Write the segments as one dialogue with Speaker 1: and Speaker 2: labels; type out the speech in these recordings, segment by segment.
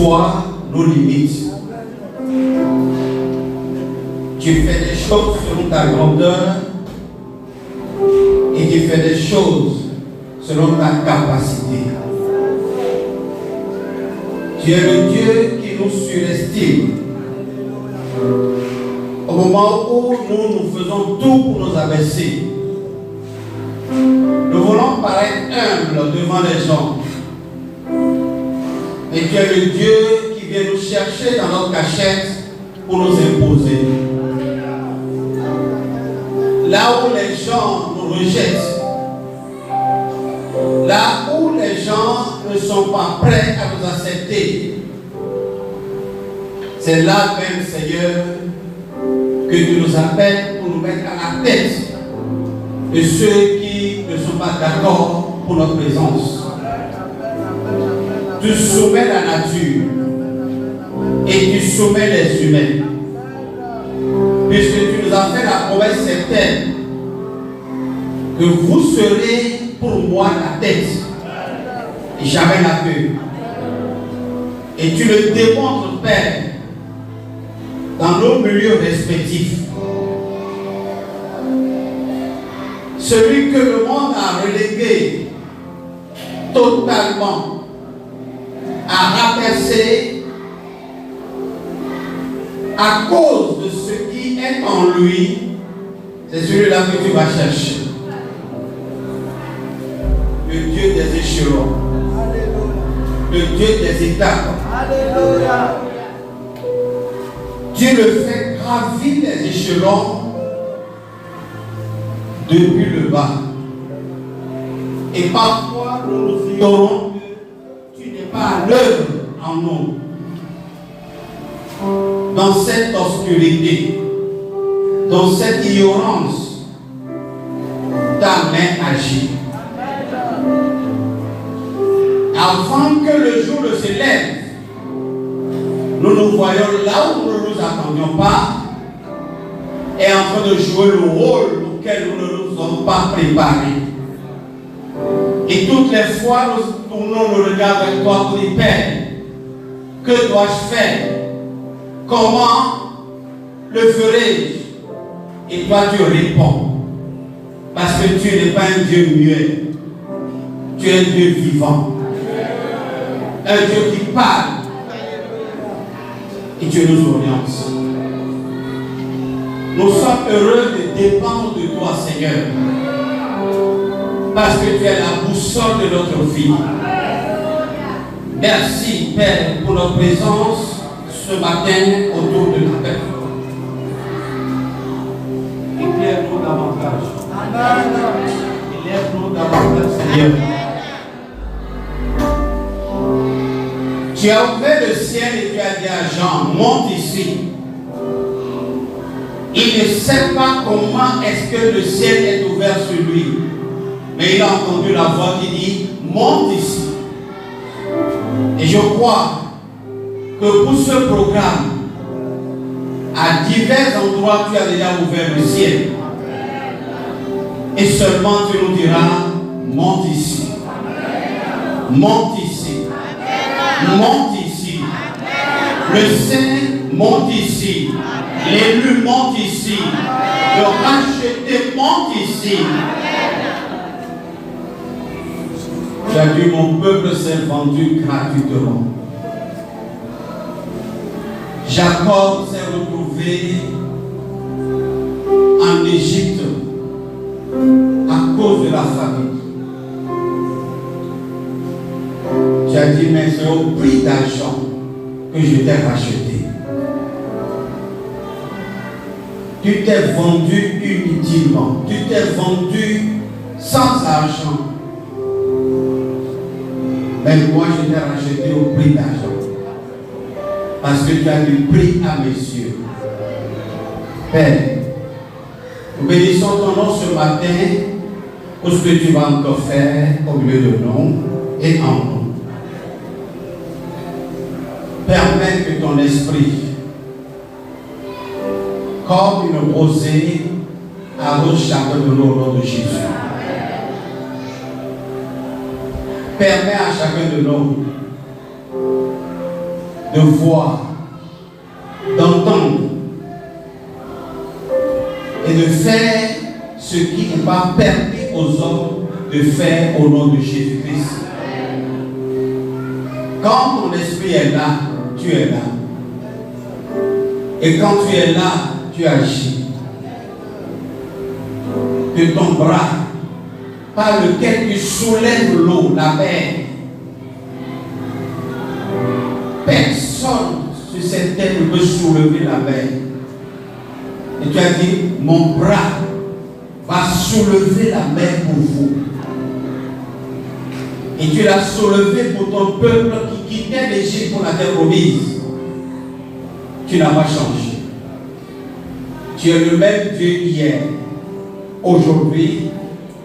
Speaker 1: fois nos limites. Tu fais des choses selon ta grandeur et tu fais des choses selon ta capacité. Tu es le Dieu qui nous surestime. Au moment où nous faisons tout pour nous abaisser, nous voulons paraître humbles devant les gens. Mais tu es le Dieu qui vient nous chercher dans notre cachette pour nous imposer. Là où les gens nous rejettent, là où les gens ne sont pas prêts à nous accepter, c'est là même, Seigneur, que tu nous appelles pour nous mettre à la tête de ceux qui ne sont pas d'accord pour notre présence. Tu soumets la nature et tu soumets les humains. Puisque tu nous as fait la promesse certaine que vous serez pour moi la tête et jamais la queue. Et tu le démontres, Père, dans nos milieux respectifs. Celui que le monde a relégué totalement, a rabaissé à cause de ce qui est en lui, c'est celui-là que tu vas chercher. Le Dieu des échelons, le Dieu des étapes. Alléluia. Dieu le fait gravir les échelons depuis le bas. Et parfois nous nous ignorons que tu n'es pas à l'œuvre en nous. Dans cette obscurité, dans cette ignorance, ta main agit. Avant que le jour ne se lève, nous nous voyons là où nous ne nous attendions pas et en train de jouer le rôle auquel nous ne nous sommes pas préparés. Et toutes les fois, nous tournons le regard vers toi pour dire, Père, que dois-je faire? Comment le ferai-je? Et toi, tu réponds. Parce que tu n'es pas un Dieu muet. Tu es un Dieu vivant. Un Dieu qui parle. Et tu nous orientes. Nous sommes heureux de dépendre de toi, Seigneur. Parce que tu es la boussole de notre vie. Merci, Père, pour notre présence ce matin autour de ta personne. Éclaire-nous davantage. Éclaire-nous davantage, Seigneur. Tu as ouvert le ciel et tu as dit à Jean, monte ici. Il ne sait pas comment est-ce que le ciel est ouvert sur lui. Mais il a entendu la voix qui dit, monte ici. Et je crois que pour ce programme, à divers endroits, tu as déjà ouvert le ciel. Et seulement tu nous diras, monte ici. Monte ici. Monte ici. Le Saint monte ici. L'élu monte ici. Le racheté monte ici. Tu as dit, mon peuple s'est vendu gratuitement. Jacob s'est retrouvé en Égypte à cause de la famine. Tu as dit, mais c'est au prix d'argent que je t'ai racheté. Tu t'es vendu inutilement. Tu t'es vendu sans argent. Mais moi, je t'ai racheté au prix d'argent. Parce que tu as du prix à mes yeux. Père, nous bénissons ton nom ce matin pour ce que tu vas encore faire au milieu de nous et en nous. Permets que ton esprit, comme une rosée, arrose chacun de nous au nom de Jésus. Permets à chacun de nous de voir, d'entendre et de faire ce qui n'est pas permis aux hommes de faire au nom de Jésus-Christ. Quand ton esprit est là, tu es là. Et quand tu es là, tu agis. Que ton bras, par lequel tu soulèves l'eau, la mer, personne sur cette terre ne peut soulever la mer. Et tu as dit, mon bras va soulever la mer pour vous. Et tu l'as soulevé pour ton peuple qui quittait l'Égypte pour la terre promise. Tu n'as pas changé. Tu es le même Dieu hier, aujourd'hui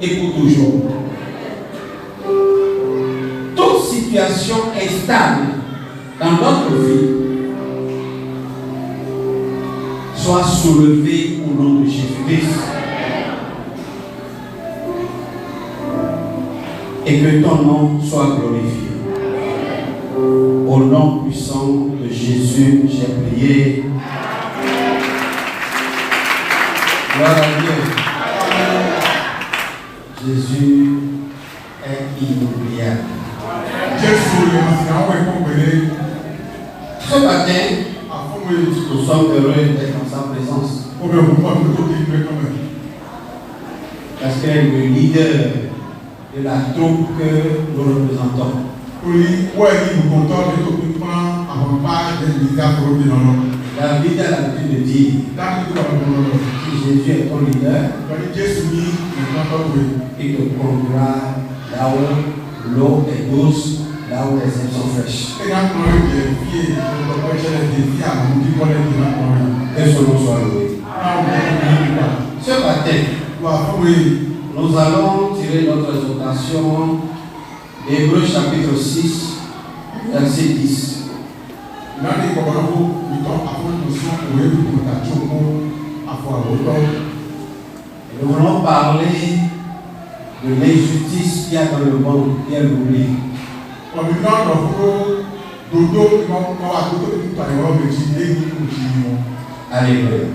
Speaker 1: et pour toujours. Toute situation est stable dans notre vie. Sois soulevé au nom de Jésus-Christ. Et que ton nom soit glorifié. Au nom puissant de Jésus, j'ai prié. Gloire à Dieu. Jésus est inoubliable. Ce matin, nous sommes heureux d'être en sa présence. Parce qu'elle est le leader de la troupe que nous représentons. David a l'habitude de dire, si Jésus est ton leader, il te conduira là où l'eau est douce, là où les herbes sont fraîches. Que son nom soit loué. Ce matin, nous allons tirer notre exhortation d'Hébreux chapitre 6, verset 10. Nous voulons parler de l'injustice qu'il y a dans le monde, qui est l'oubli. Alléluia.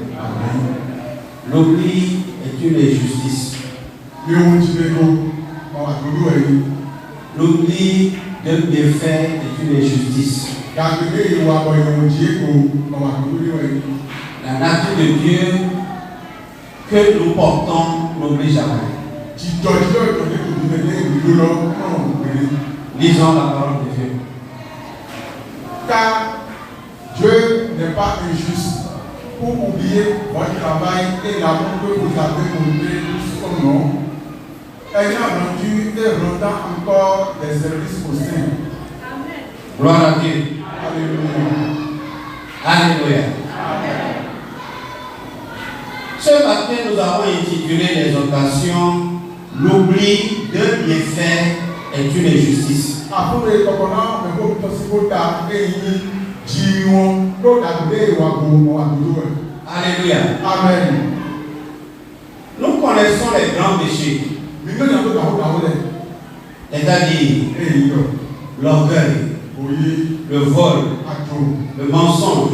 Speaker 1: L'oubli est une injustice. L'oubli d'un méfait est une injustice. La nature de Dieu que nous portons n'oublie jamais. Lisons la parole de Dieu.
Speaker 2: Car Dieu n'est pas injuste pour oublier votre travail et l'amour que vous avez montré pour son nom, ayant rendu et rendant encore des services aux saints.
Speaker 1: Gloire à Dieu.
Speaker 2: Alléluia.
Speaker 1: Alléluia. Ce matin, nous avons intitulé l'exhortation l'oubli d'un méfait est une injustice. Alléluia.
Speaker 2: Amen.
Speaker 1: Nous connaissons les grands péchés. C'est-à-dire l'orgueil, le vol, le mensonge,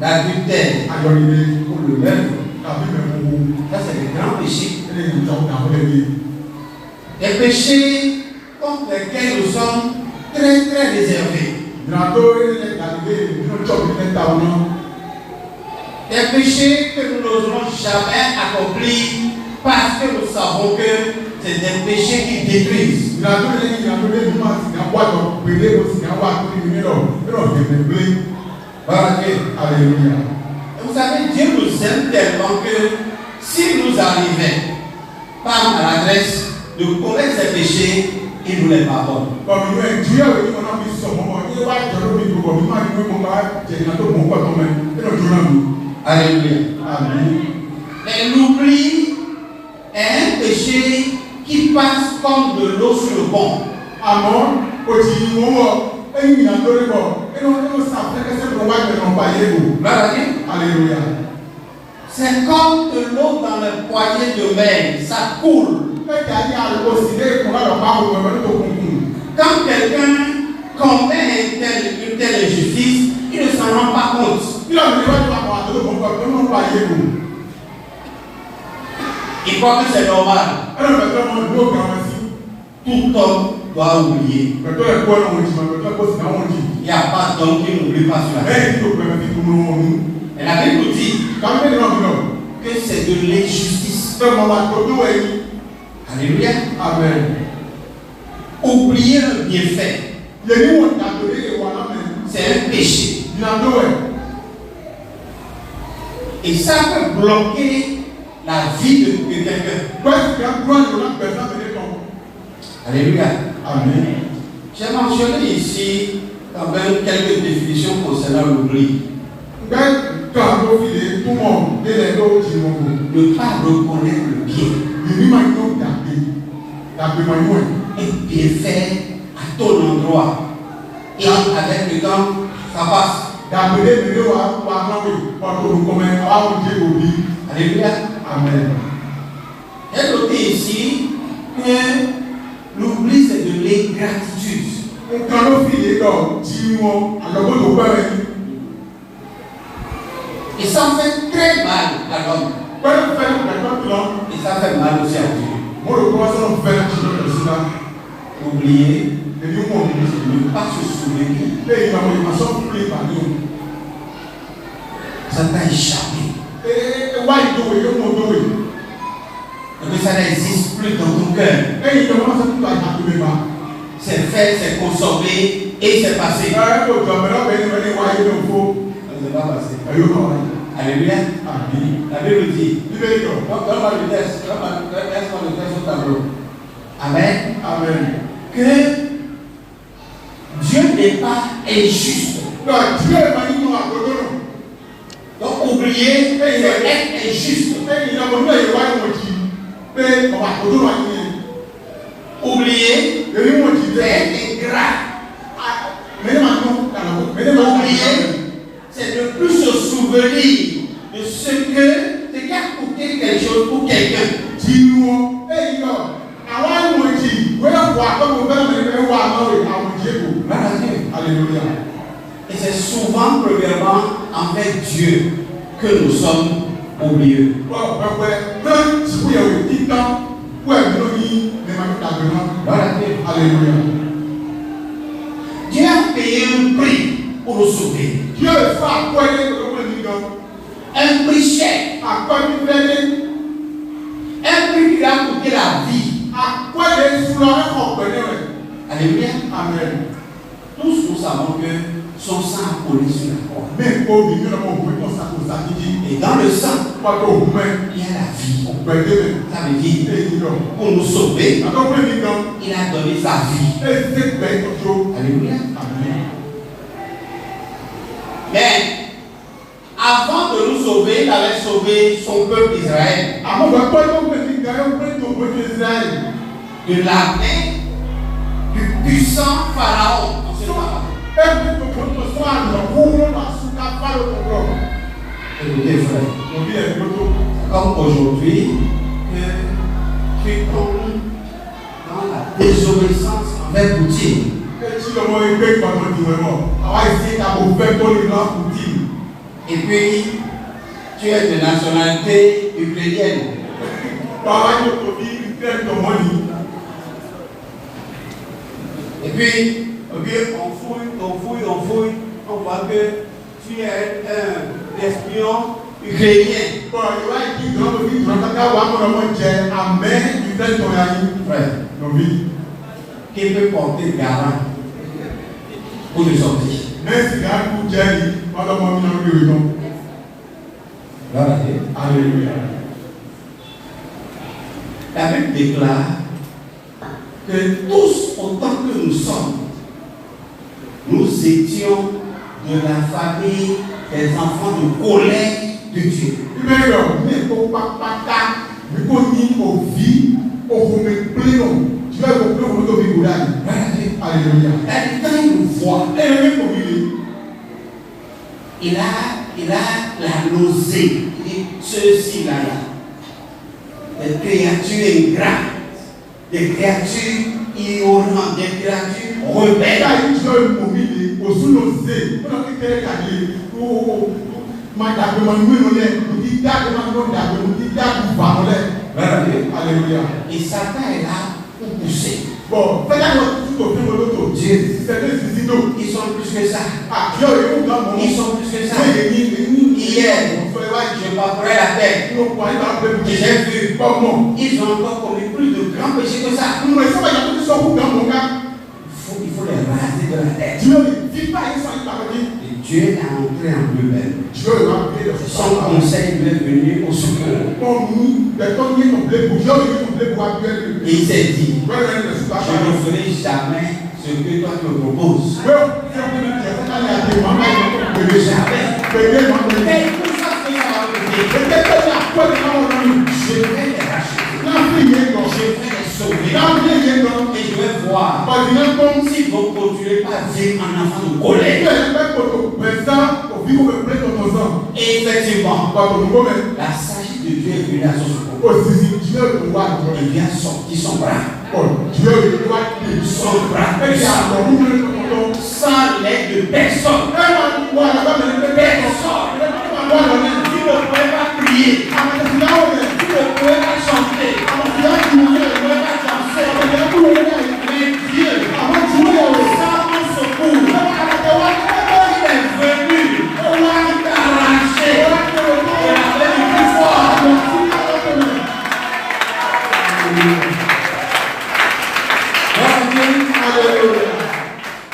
Speaker 1: l'adultère, le meurtre. Ça, c'est les grands péchés. Des péchés contre lesquels nous sommes très très réservés. Des péchés que nous n'oserons jamais accomplir parce que nous savons que c'est des péchés qui détruisent. Voilà Dieu.
Speaker 2: Alléluia.
Speaker 1: Et vous savez, Dieu nous aime tellement que si nous arrivons par maladresse de commettre ces péchés, il nous les pardonne. Alléluia. Mais l'oubli est un péché qui passe comme de l'eau sur le pont.
Speaker 2: Alléluia.
Speaker 1: C'est comme de l'eau dans le poignet de mer, ça coule. Quand quelqu'un commet une telle injustice, Il croit que c'est normal. Tout homme doit oublier. Il n'y a pas d'homme qui n'oublie pas cela. Et la Bible nous dit que c'est de l'injustice. Alléluia.
Speaker 2: Amen.
Speaker 1: Oublier le bienfait, c'est un péché. Et ça peut bloquer la vie de quelqu'un. Alléluia.
Speaker 2: Amen.
Speaker 1: J'ai mentionné ici quand même quelques définitions concernant l'oubli. Ne pas reconnaître le bien et bien fait à ton endroit. Et avec le temps, ça passe. Alléluia.
Speaker 2: Amen.
Speaker 1: J'ai noté ici que l'oubli c'est de l'ingratitude. Et ça fait très mal à l'homme. Et ça fait mal aussi à Dieu. Oublier, ne pas se souvenir. Ça t'a échappé. Mais ça n'existe plus dans ton cœur. C'est fait, c'est consommé et c'est passé. Ça ne s'est pas passé. Alléluia. La Bible dit. Donne-moi le texte. Laisse-moi le texte au tableau. Amen.
Speaker 2: Amen.
Speaker 1: Que Dieu n'est pas injuste. Donc oublier, c'est être injuste. Oublier, c'est être ingrat. Oublier, c'est de plus se souvenir de ce qui a coûté quelque chose pour quelqu'un.
Speaker 2: Alléluia.
Speaker 1: Et c'est souvent, premièrement, envers Dieu que nous sommes oublieux.
Speaker 2: Alléluia.
Speaker 1: Dieu a payé un prix pour nous sauver. Un prix cher. Un prix qui a coûté la vie. Alléluia.
Speaker 2: Amen.
Speaker 1: Tous nous savons que son sang a coulé sur la croix. Et dans le sang, il y a la vie. Ça veut dire, pour nous sauver, il a donné sa vie. Alléluia.
Speaker 2: Amen.
Speaker 1: Mais avant de nous sauver, il avait sauvé son peuple Israël de la main du puissant Pharaon. Écoutez, frère, comme aujourd'hui, que tu tombes dans la désobéissance envers Poutine. Et puis, tu es de nationalité ukrainienne. Et puis, on fouille, on voit que tu es un espion ukrainien. Frère, qui peut porter garant pour le sortir?
Speaker 2: Alléluia.
Speaker 1: La Bible déclare que tous, autant que nous sommes, nous étions de la famille des enfants de colère de Dieu.
Speaker 2: Alléluia.
Speaker 1: Quand il nous voit, il a la nausée. Il dit ceux-ci là, des créatures ingrates, des créatures ignorantes, des créatures rebelles.
Speaker 2: Alléluia.
Speaker 1: Et Satan est là pour pousser.
Speaker 2: Bon, Dieu,
Speaker 1: Ils sont plus que ça.
Speaker 2: Dieu,
Speaker 1: Ils sont plus que ça. Hier, je parcourais la terre. Et j'ai vu, ils ont encore commis plus de grands péchés que ça. Il faut les raser de la terre. Et Dieu est entré en eux-mêmes. Son conseil lui est venu au secours. Et il s'est dit, je ne ferai jamais ce que toi tu me proposes. Jamais. Mais tout ça, c'est ça va me dire. Je vais les racheter. Je vais les sauver. Et je vais voir s'ils vont continuer à vivre en enfant de colère. Et effectivement, la sagesse de Dieu est venue à son secours. Il lui a sorti son bras. Son bras sans l'aide de personne. Personne. Tu ne pouvais pas crier. Tu ne pouvais pas chanter. Tu ne pouvais pas danser. Mais Dieu, sans mon secours, il est venu t'arracher. Il a fait du plus fort.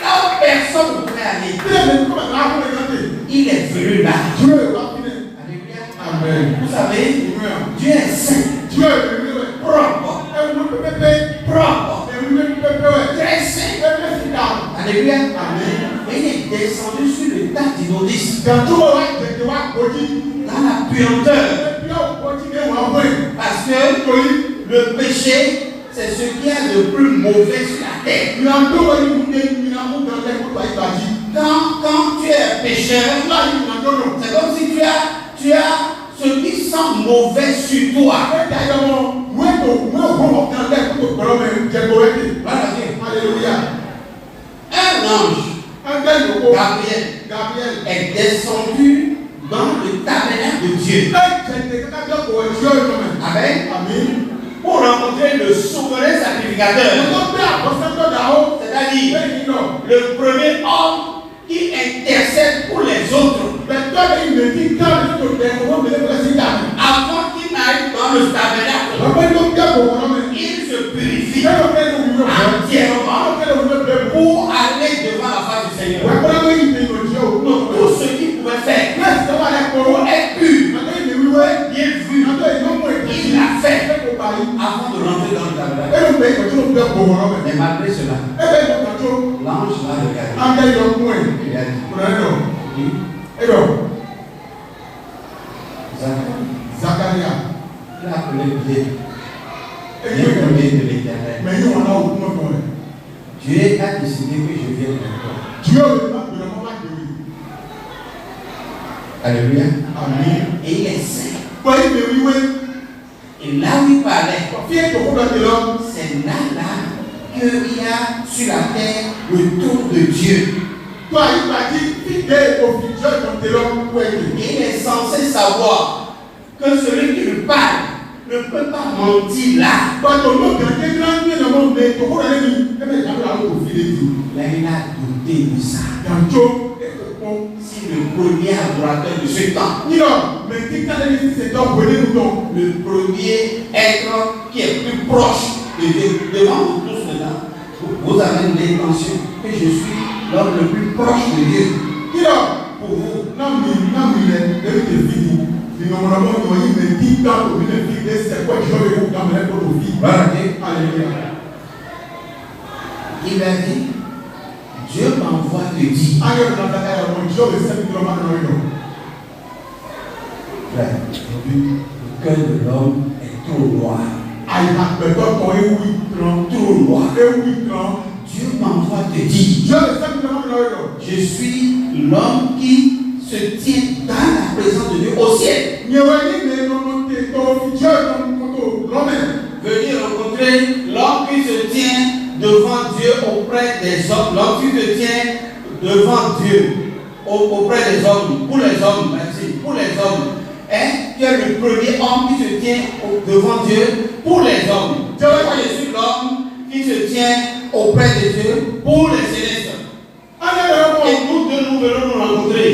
Speaker 1: Là où personne ne pouvait aller, il est venu là.
Speaker 2: Amen.
Speaker 1: Vous savez, Dieu est saint, propre, très saint. Alléluia. Et il est descendu sur le tas d'inondistes, dans la puanteur. Parce que le péché, c'est ce qu'il y a de plus mauvais sur la terre. Quand tu es pécheur, c'est comme si tu as ce qui sent mauvais sur toi.
Speaker 2: Alléluia.
Speaker 1: Un ange, Gabriel, est descendu dans le tabernacle de Dieu. Amen. Pour rencontrer le souverain sacrificateur. C'est-à-dire le premier homme qui intercède pour les autres. Avant qu'il n'arrive dans le tabernacle, il se purifie entièrement pour aller devant la face du Seigneur. Donc tout ce qu'il pouvait faire pour être pur, bien vu, il l'a fait avant de rentrer dans le tabernacle. Mais malgré cela, l'ange l'a regardé. Il a dit,
Speaker 2: Zacharia.
Speaker 1: Il a appelé Dieu. Bien aimé de l'Éternel. Dieu a décidé que je vienne vers toi. Alléluia.
Speaker 2: Amen.
Speaker 1: Et il est saint. Et là où il parlait, c'est là qu'il y a sur la terre le tour de Dieu. Et il est censé savoir que celui qui lui parle ne peut pas mentir là. Mais il a douté de ça. Si le premier adorateur de ce temps, le premier être qui est plus proche de Dieu, devant vous tous maintenant, vous avez l'intention que je suis l'homme le plus proche de Dieu. Pour vous, il a dit, Dieu m'envoie te dire. Frère, le cœur de l'homme est trop noir. Trop noir. Dieu m'envoie te dire. Je suis l'homme qui se tient dans la présence de Dieu au ciel. Venir rencontrer l'homme qui se tient devant Dieu auprès des hommes. L'homme qui se tient devant Dieu auprès des hommes, pour les hommes, merci, pour tient devant Dieu pour les hommes. Moi, je suis l'homme qui se tient auprès de Dieu pour les célestes. Et nous deux, nous venons nous rencontrer.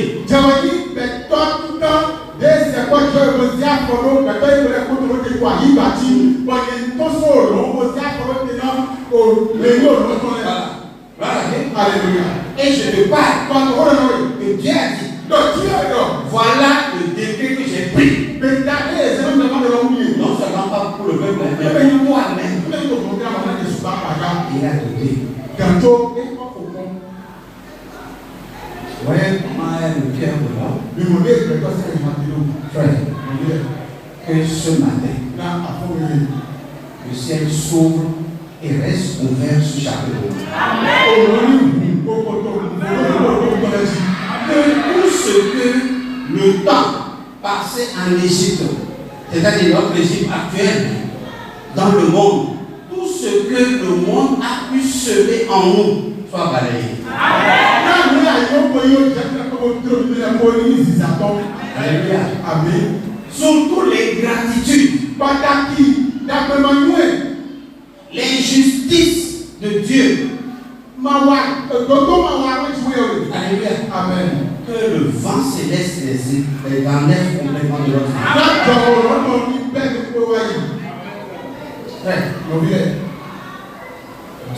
Speaker 1: Alléluia. Et je te parle que Dieu a dit. Voilà le décret que j'ai pris. Non seulement pas pour le peuple, mais pour toi-même. Il a donné. Vous voyez comment est le cœur de l'homme? Frère, que ce matin, le ciel s'ouvre et reste ouvert sur chaque homme. Que tout ce que le temps passé en Égypte, c'est-à-dire notre Égypte actuelle, dans le monde, tout ce que le monde a pu semer en nous soit balayé. Alléluia. Amen. Surtout les gratitudes, l'injustice de Dieu. Alléluia. Amen. Que le vent céleste les enlève complètement de notre vie.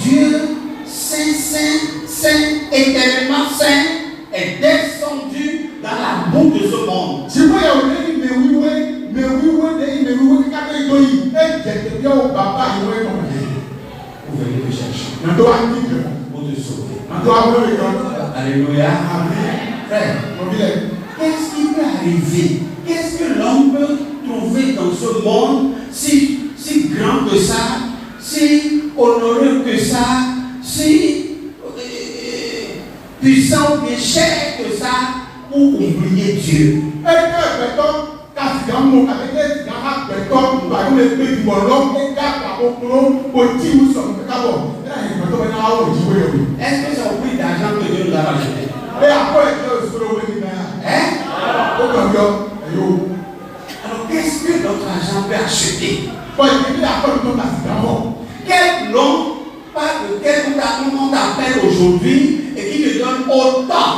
Speaker 1: Dieu, saint, éternellement saint, est descendu dans la boue de ce monde. Vous venez me chercher pour te sauver. Alléluia. Frère, qu'est-ce qui peut arriver? Qu'est-ce que l'homme peut trouver dans ce monde si grand que ça, si honoreux que ça, si puissant ou bien cher que ça, pour oublier Dieu? Est-ce que c'est au prix d'argent que Dieu nous a racheté? Alors qu'est-ce que notre argent peut acheter? Quel nom, pas de quel on t'appelle aujourd'hui et qui te donne autant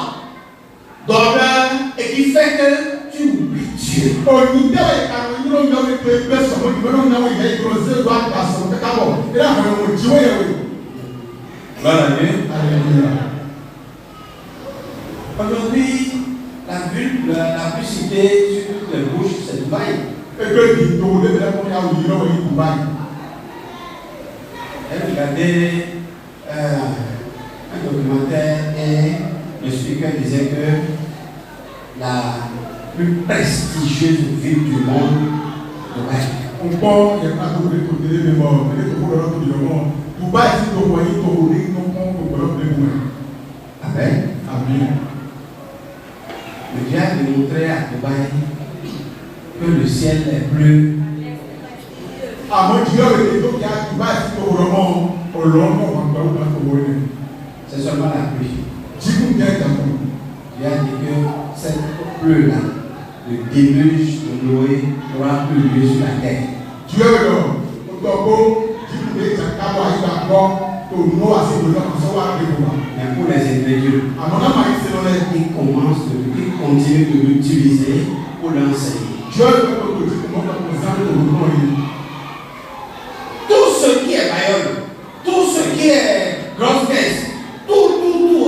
Speaker 1: d'honneur et qui fait que tu oublies Dieu. Aujourd'hui, la publicité sur toutes les bouches, c'est Dubaï. Regardez un documentaire et le speaker disait que la plus prestigieuse ville du monde, Dubaï. Amen. Amen. Le Dieu a démontré à Dubaï que le ciel est bleu. C'est seulement la pluie. Dieu a dit que cette pluie-là, le déluge de Noé, n'aura plus lieu sur la terre. Mais pour les individus, ils continuent de l'utiliser pour l'enseigner. Tout ce qui est Bayonne, tout ce qui est grosse caisse, tout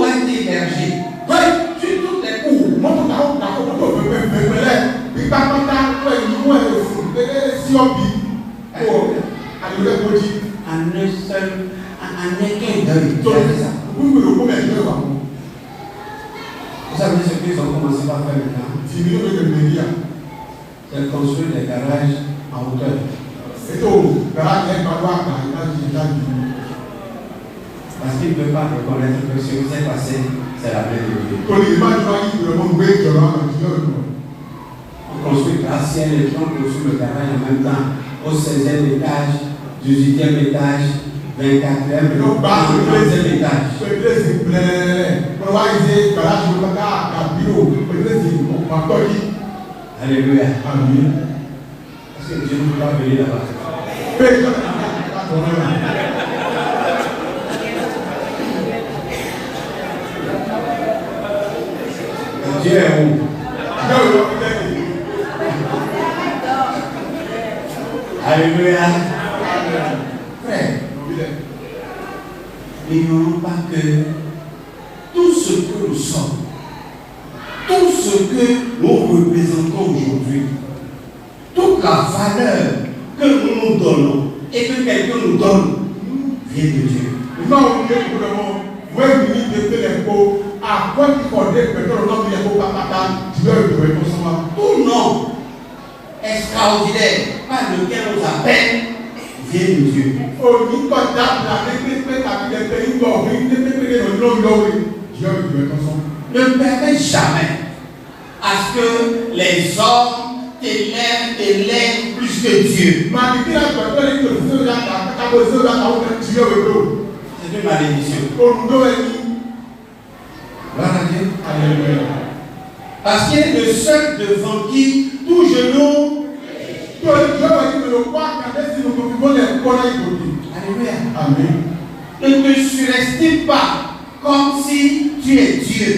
Speaker 1: a été hébergé. Sur toutes les cours. En un seul, en un clin d'œil. Vous savez ce qu'ils ont commencé par faire maintenant? C'est construire des garages en hauteur. Parce qu'ils ne peuvent pas reconnaître que ce qui s'est passé, c'est la main de Dieu. On construit le gratte-ciel et on construit le garage en même temps. Au 16e étage, 18e étage, 24e, 30e étage. Alléluia. Amen. Est-ce Est-ce que Dieu ne peut pas venir là-bas? Dieu est où? Alléluia. Frère, n'ignorons pas que tout ce que nous sommes, tout ce que nous représentons aujourd'hui, toute la valeur que nous nous donnons et que quelqu'un nous donne, vient de Dieu.
Speaker 2: Non, vous à quoi il faudrait peut-être le nom de Yahoo Papa, tu veux le recevoir.
Speaker 1: Tout nom extraordinaire par lequel on nous appelle vient de Dieu. Ne permets jamais à ce que les hommes t'élèvent plus que Dieu. C'est une malédiction. Gloire à Dieu.
Speaker 2: Alléluia.
Speaker 1: Parce qu'il est le seul devant qui tout genou. Alléluia.
Speaker 2: Amen.
Speaker 1: Ne te surestime pas comme si tu es Dieu.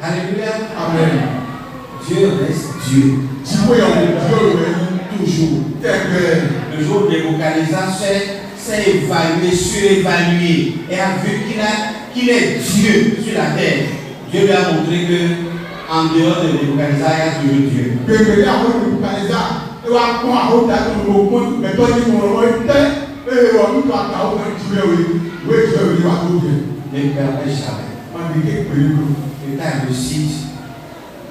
Speaker 1: Alléluia.
Speaker 2: Amen.
Speaker 1: Dieu reste Dieu. Toujours. Le jour de localisation s'est évalué, surévalué et a vu qu'il est Dieu sur la terre. Dieu lui a montré que en dehors de localisation, il y a toujours Dieu. Ne permets jamais que ta réussite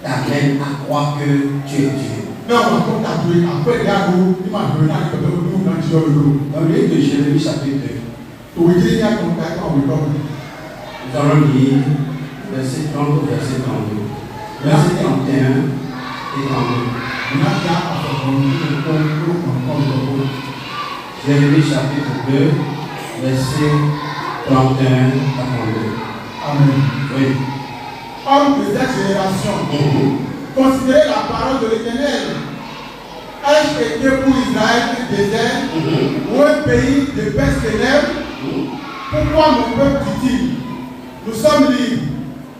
Speaker 1: t'amène à croire que tu es Dieu. Dans le livre de Jérémie chapitre 2, nous allons lire verset 30 au verset 32. Verset 31 et 32. Jérémie chapitre 2, verset 31 à 32.
Speaker 2: Amen.
Speaker 1: Oui.
Speaker 2: Homme de cette génération, considérez la parole de l'Éternel. Ai-je été pour Israël un désert ou un pays de pestes-ténèbres? Pourquoi mon peuple dit-il, nous sommes libres,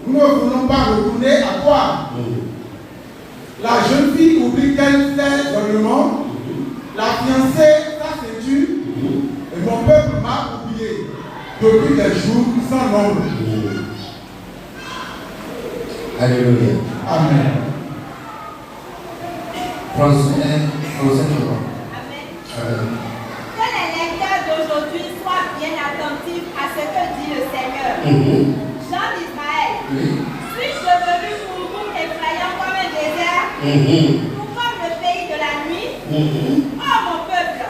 Speaker 2: nous ne voulons pas retourner à toi? La jeune fille oublie qu'elle fait dans le monde, la fiancée sa ceinture, et mon peuple m'a oublié depuis des jours sans nombre.
Speaker 1: Alléluia.
Speaker 2: Amen.
Speaker 1: Français.
Speaker 3: Amen. Que les lecteurs d'aujourd'hui soient bien attentifs à ce que dit le Seigneur. Jean d'Israël, suis-je devenu pour vous effrayant comme un désert ou comme le pays de la nuit? Oh mon peuple,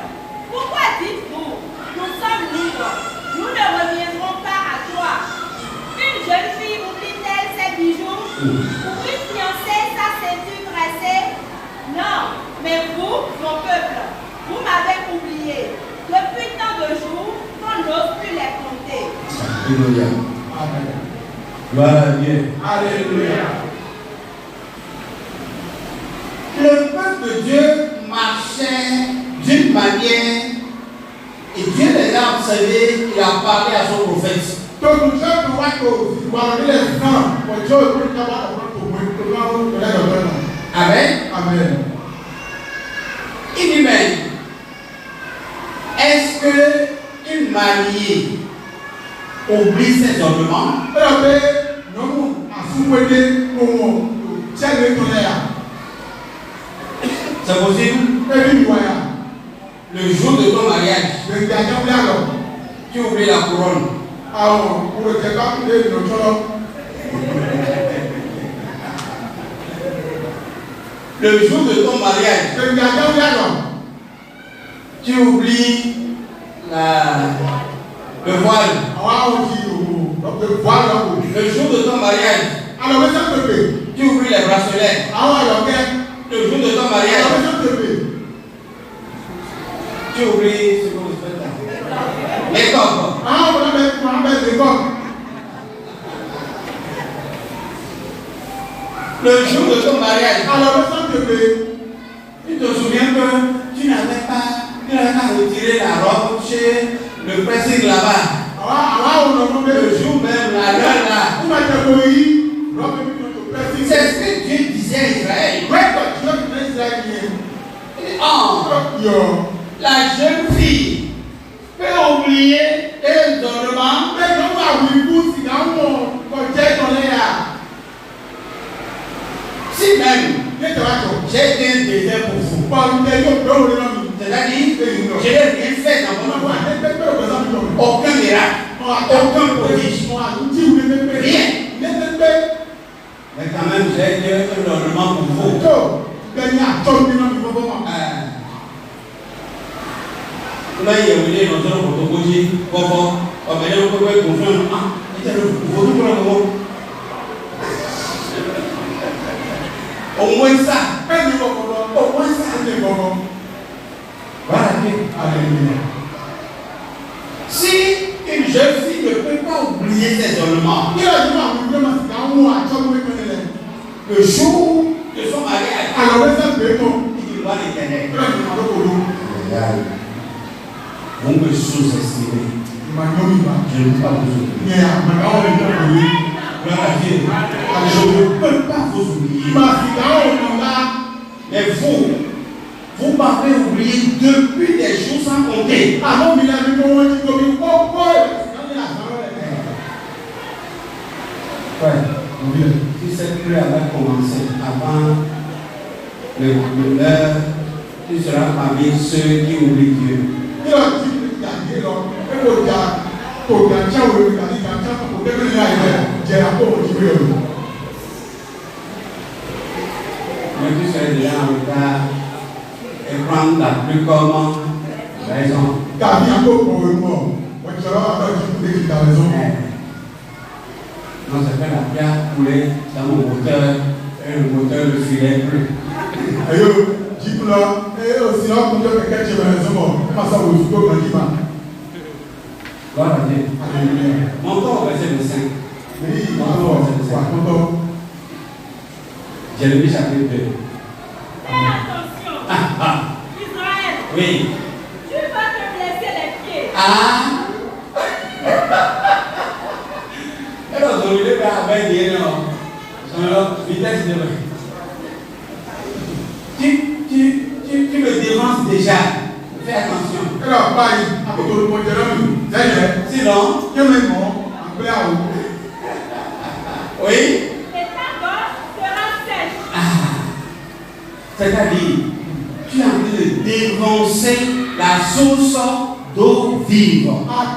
Speaker 3: pourquoi dites-vous, nous sommes libres, nous ne reviendrons pas à toi? Une jeune fille oublie-t-elle ses bijoux? Ou une fiancée sa ceinture tressée? Non, mais vous, mon peuple, vous m'avez oublié depuis tant de jours qu'on n'ose plus les compter.
Speaker 1: Alléluia.
Speaker 2: Amen.
Speaker 1: Gloire à Dieu.
Speaker 2: Alléluia.
Speaker 1: Le peuple de Dieu marchait d'une manière et Dieu les a observés, il a parlé à son prophète. Amen.
Speaker 2: Amen.
Speaker 1: Il dit, mais est-ce qu'une mariée oublie ses ornements? C'est possible? Le jour de ton mariage, tu oublies la couronne. Le jour de ton mariage, tu oublies le voile. Le jour de ton mariage, tu oublies les bracelets. Le jour de ton mariage, tu oublies ce que vous faites là. Les coques. Le jour de ton mariage, Tu te souviens que tu n'avais pas retiré la robe chez le pressing là-bas. Le jour même, la gueule là. C'est ce que Dieu disait à Israël. La jeune fille peut oublier les ornements. Si même j'ai été un désert pour vous, c'est-à-dire je n'ai rien fait dans mon enfant. Aucun miracle, aucun prodige, rien. Mais quand même, j'ai été un ornement pour vous. Là, il y a eu des gens qui ont dit, au moins ça. Voilà. Si une jeune fille ne peut pas oublier ses ornements, le jour de son mariage, il va l'Éternel. Vous me sous-estimez. Je ne peux pas vous oublier. Je ne peux pas vous oublier. Mais vous m'avez oublié depuis des jours sans compter. Si cette pluie avait commencé avant l'heure, tu seras parmi ceux qui oublient Dieu. Mais tu serais déjà en retard et prendre la pluie comme raison. Non, c'est que la pluie a coulé dans mon moteur et le moteur ne filait plus. Voilà, montons au verset 5. Jérémie chapitre 2.
Speaker 3: Fais attention. Israël.
Speaker 1: Oui.
Speaker 3: Tu vas te blesser les pieds.
Speaker 1: Alors, je voulais faire avec des noms. Vitesse de tu me dévances déjà. Fais attention. Sinon, oui.
Speaker 3: Et ta gorge sera sèche.
Speaker 1: C'est-à-dire, tu es en train de dénoncer la source d'eau vive. Parce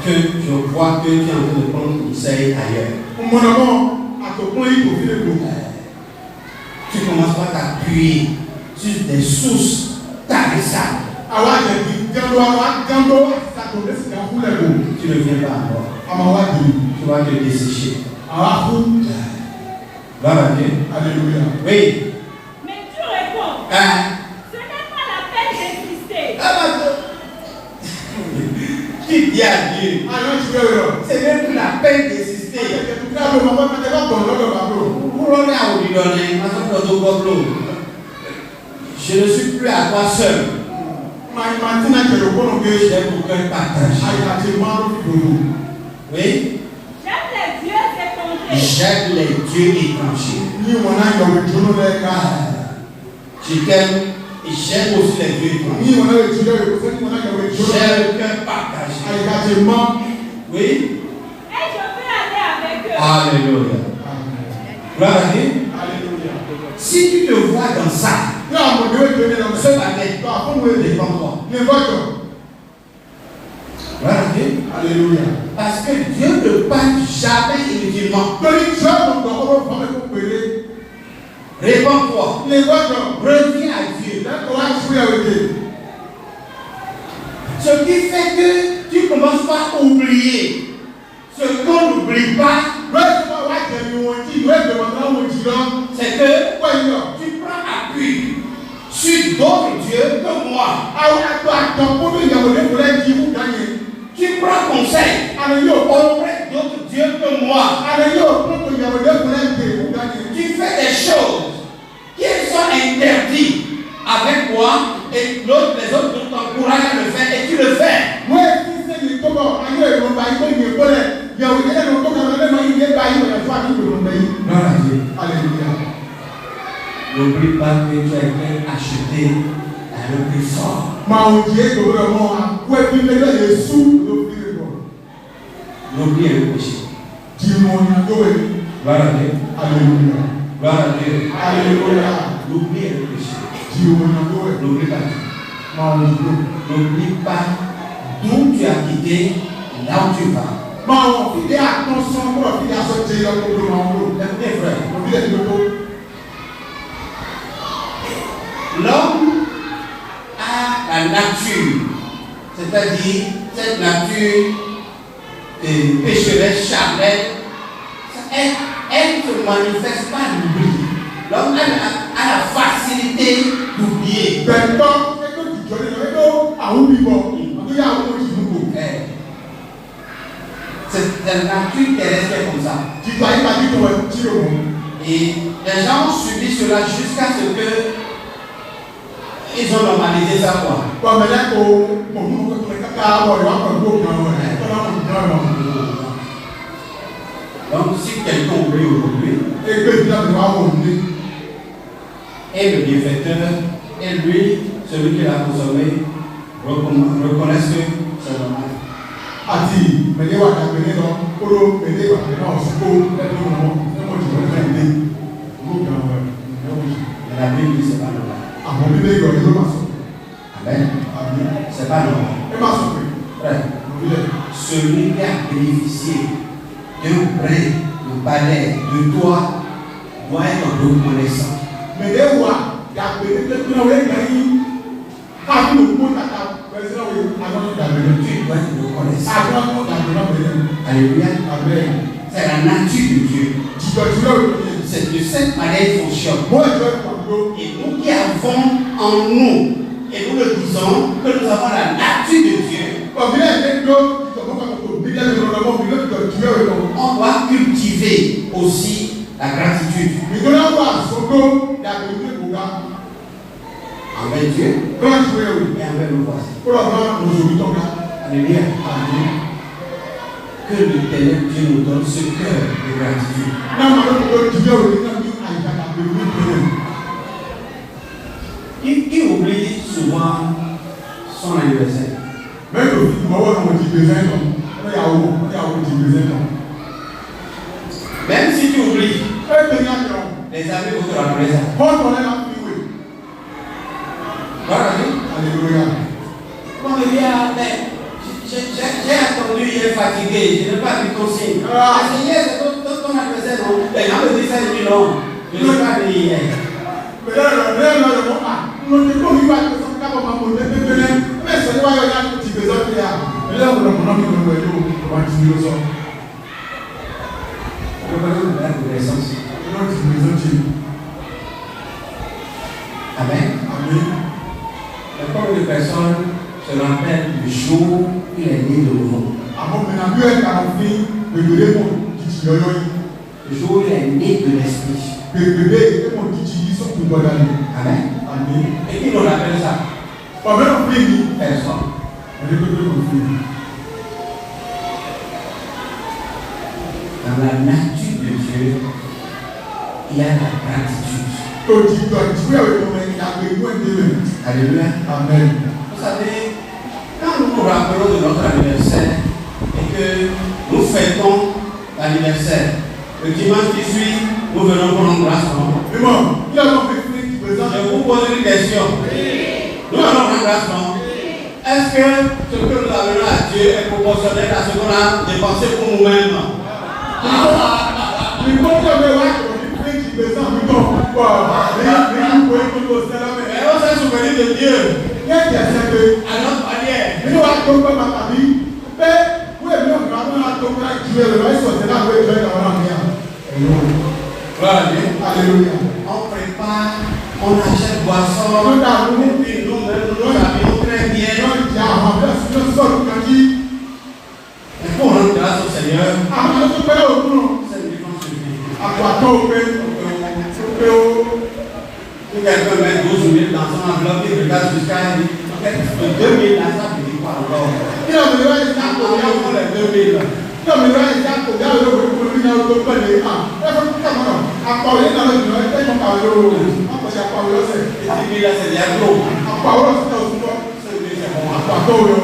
Speaker 1: que je vois que tu es en train de prendre conseil ailleurs. Tu commences par t'appuyer sur des sources tarissables. Tu ne viens pas encore. Tu vas te dessécher. Gloire à Dieu.
Speaker 2: Alléluia.
Speaker 1: Oui.
Speaker 3: Mais tu réponds. Ce n'est pas la peine d'insister.
Speaker 1: Qui dit à Dieu? C'est même plus la peine d'insister. Je ne suis plus à toi seul. J'ai pour que partage. Oui.
Speaker 3: J'aime les dieux étrangers.
Speaker 1: J'aime les dieux étrangers. Je t'aime et j'aime aussi les dieux étrangers. J'aime que partager. Oui.
Speaker 3: Et je peux aller avec eux.
Speaker 1: Alléluia. Gloire à Dieu. Si tu te vois dans ça, ce matin, réponds-toi. Gloire à Dieu.
Speaker 2: Alléluia.
Speaker 1: Parce que Dieu ne parle jamais inutilement. Réponds-toi. Reviens à Dieu. Ce qui fait que tu commences par oublier ce qu'on n'oublie pas, c'est que tu prends appui sur d'autres dieux que moi. Tu prends conseil auprès d'autres dieux que moi. N'oublie pas que tu as été acheté à un prix fort. N'oublie le péché. Gloire à Dieu.
Speaker 2: Alléluia.
Speaker 1: Gloire à Dieu.
Speaker 2: Alléluia.
Speaker 1: N'oublie le péché.
Speaker 2: N'oublie
Speaker 1: pas. N'oublie pas d'où tu as quitté, là où tu vas. L'homme a la nature, c'est-à-dire cette nature pécheresse, charnelle, elle ne se manifeste pas d'oubli. L'homme a la facilité d'oublier. C'est la nature terrestre comme ça. Et les gens subissent cela jusqu'à ce que ils ont normalisé ça quoi. Donc si quelqu'un oublie aujourd'hui, et le bienfaiteur, et lui, celui qui l'a consommé, reconnaissent que c'est normal. La Bible dit c'est pas normal. Amen. C'est pas normal. Celui qui a bénéficié d'un prêt, de palais, de toi, doit être reconnaissant. Tu dois être reconnaissant. Alléluia. C'est la nature de Dieu. C'est de cette manière qu'il fonctionne. Et nous qui avons en nous, et nous le disons, que nous avons la nature de Dieu, on doit cultiver aussi la gratitude. Envers Dieu et envers nos voisins. Alléluia. Que l'Éternel Dieu nous donne ce cœur de gratitude. Qui oublie souvent son anniversaire? Même si tu oublies, les amis vont te rappeler ça. Voilà.
Speaker 2: Alléluia.
Speaker 1: Bon, mais bien, j'ai attendu hier fatigué, je n'ai pas vu ton signe. C'est hier, c'est ton anniversaire, non? Les gens me disent ça, je dis non. Je ne l'ai pas vu hier. Amen. Combien de personnes se rappellent du jour où il est né de nouveau? Le jour où il est né de l'esprit. Amen. Et qui nous rappelle ça? Personne. Dans la nature de Dieu, il y a la gratitude. Alléluia.
Speaker 2: Amen.
Speaker 1: Vous savez, quand nous nous rappelons de notre anniversaire et que nous fêtons l'anniversaire, le dimanche qui suit, nous venons prendre grâce. Je vous pose une question. Nous allons prendre grâce. Est-ce que ce que nous avons à Dieu est proportionnel à ce qu'on a dépensé pour nous-mêmes? Mais on s'est souvenu de Dieu à notre manière.
Speaker 2: Alléluia.
Speaker 1: On prépare, on achète boisson, et puis nous-mêmes nous habillons très bien. Et pour rendre grâce au Seigneur, c'est une défense si quelqu'un met 12 000 dans son enveloppe, il regarde jusqu'à 2 000 dans ça, il dit quoi encore? Il a besoin de ça pour les 2 000. Comme il va y avoir
Speaker 2: Paulo. Apóstolo Paulo se.
Speaker 1: Esse filho é diablo.
Speaker 2: Paulo se não usou. Apóstolo.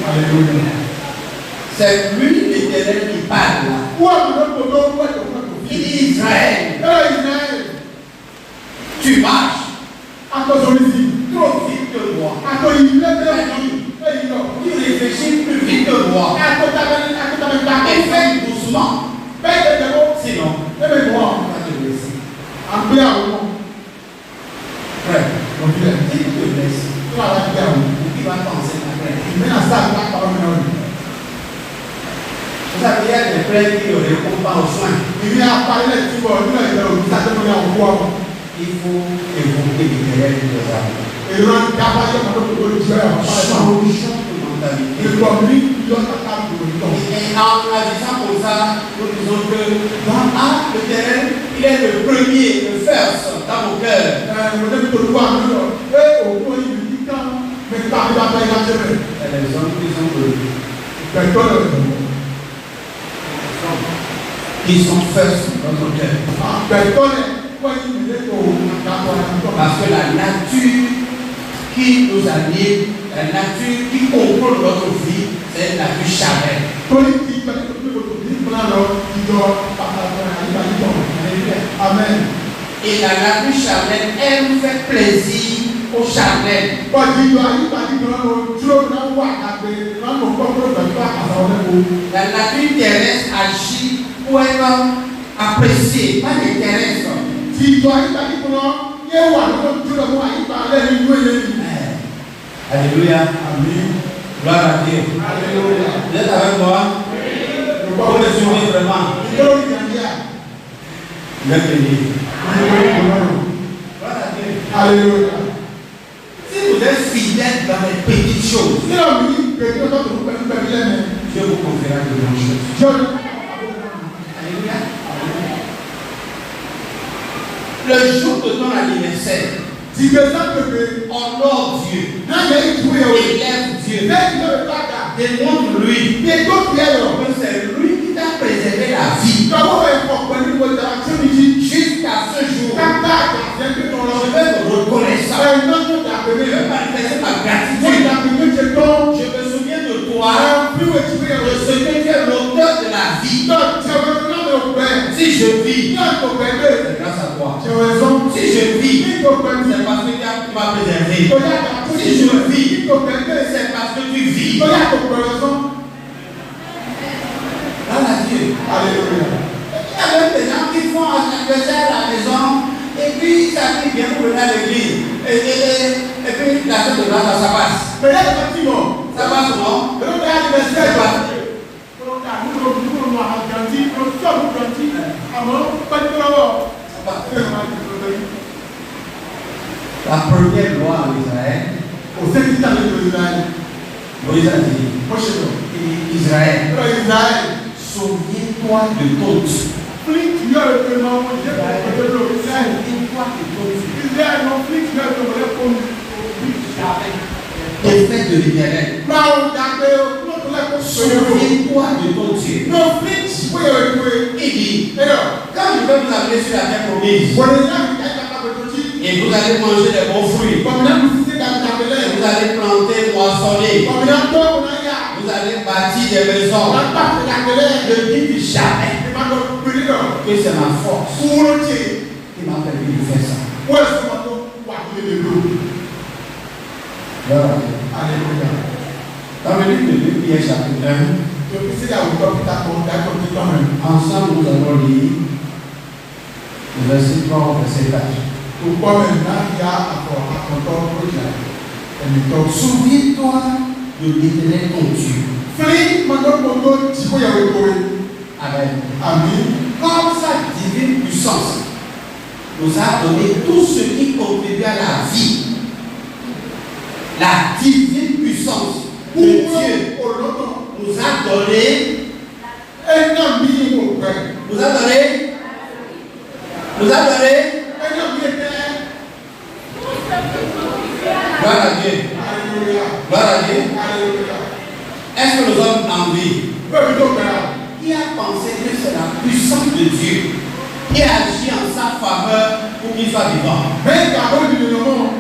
Speaker 2: Alléluia.
Speaker 1: C'est lui l'Éternel qui parle. Il dit Israël, tu marches trop vite que moi. Tu réfléchis plus vite que moi. Et fais doucement. Sinon, on va te blesser. Frère, si tu te blesses, qui va penser après? Vous savez, il y a des frères qui ne répondent pas aux soins. Il faut évoquer l'Éternel de nos âmes. Changeons de mentalité. Et en agissant comme ça, nous disons que l'Éternel, il est le premier, le first dans mon cœur. Et les hommes qui sont first dans notre cœur. Parce que la nature qui nous anime, la nature qui contrôle notre vie, c'est la nature charnelle. Amen. Et la nature charnelle, elle fait plaisir au charnel. La nature terrestre agit pour être appréciée, pas l'intéresse. Alléluia. Amen. Gloire à Dieu. Alléluia. Vous êtes avec moi? Vous le suivez vraiment? Gloire à Dieu. Alléluia. Si vous êtes fidèle dans les petites choses, Dieu vous confiera de grandes choses. Alléluia. Le jour de ton anniversaire, honore Dieu, élève Dieu, démontre-lui que c'est lui qui t'a préservé la vie jusqu'à ce jour. Je vais te reconnaître ça. Je vais manifester ma gratitude. Je me souviens de toi, de ce que tu es l'auteur de la vie. Si je vis, c'est grâce à toi. Si je vis, c'est parce que tu m'as préservé. Si je vis, c'est parce que tu vis. Gloire à Dieu. Alléluia. Il y a même des gens qui font un anniversaire à la maison et puis ça arrive bien pour venir à l'église. Et puis la fête de grâce, ça passe. Ça passe non? La première loi en Israël, Moïse a dit, Israël, souviens-toi de ton Dieu. Souviens-toi de ton Dieu. Et fais de l'Éternel. Souviens-toi de ton Dieu. Il dit, quand je vais vous amener sur la terre promise, et vous allez manger des bons fruits, vous allez planter, moissonner, vous allez bâtir des maisons, ne dites jamais que c'est ma force qui m'a permis de faire ça. Alléluia. Dans le livre de Luc, Pierre chapitre 1, ensemble nous allons lire le verset 3 au verset 4. Souviens-toi de l'Éternel ton Dieu. Amen. Comme sa divine puissance nous a donné tout ce qui contribue à la vie. La divine puissance de Dieu nous a donné. Gloire à Dieu. Gloire à Dieu. Est-ce que nous sommes en vie? Qui a pensé que c'est la puissance de Dieu qui agit en sa faveur pour qu'il soit vivant.
Speaker 2: Mais quand on dit le nom,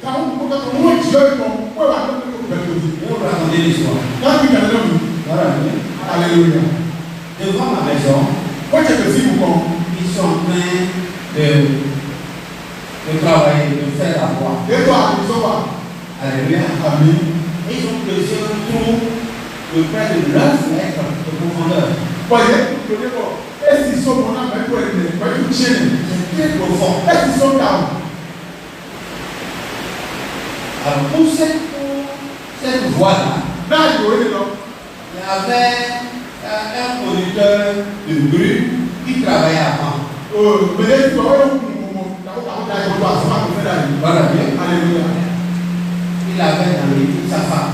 Speaker 2: quand on dit Dieu, on peut
Speaker 1: raconter l'histoire.
Speaker 2: Alléluia.
Speaker 1: Devant ma maison, ils sont en train de travailler, de faire la voie. Alléluia.
Speaker 2: Amen.
Speaker 1: Ils ont creusé un trou de près de 9 mètres de profondeur.
Speaker 2: Est-ce qu'ils sont mon âme pour être
Speaker 1: C'est très profond.
Speaker 2: est-ce qu'ils sont calmes?
Speaker 1: Alors pour cette voie-là,
Speaker 2: Là, il
Speaker 1: il y avait un producteur de grues qui travaillait avant. Voilà bien.
Speaker 2: Alléluia.
Speaker 1: Il avait dans l'équipe sa femme.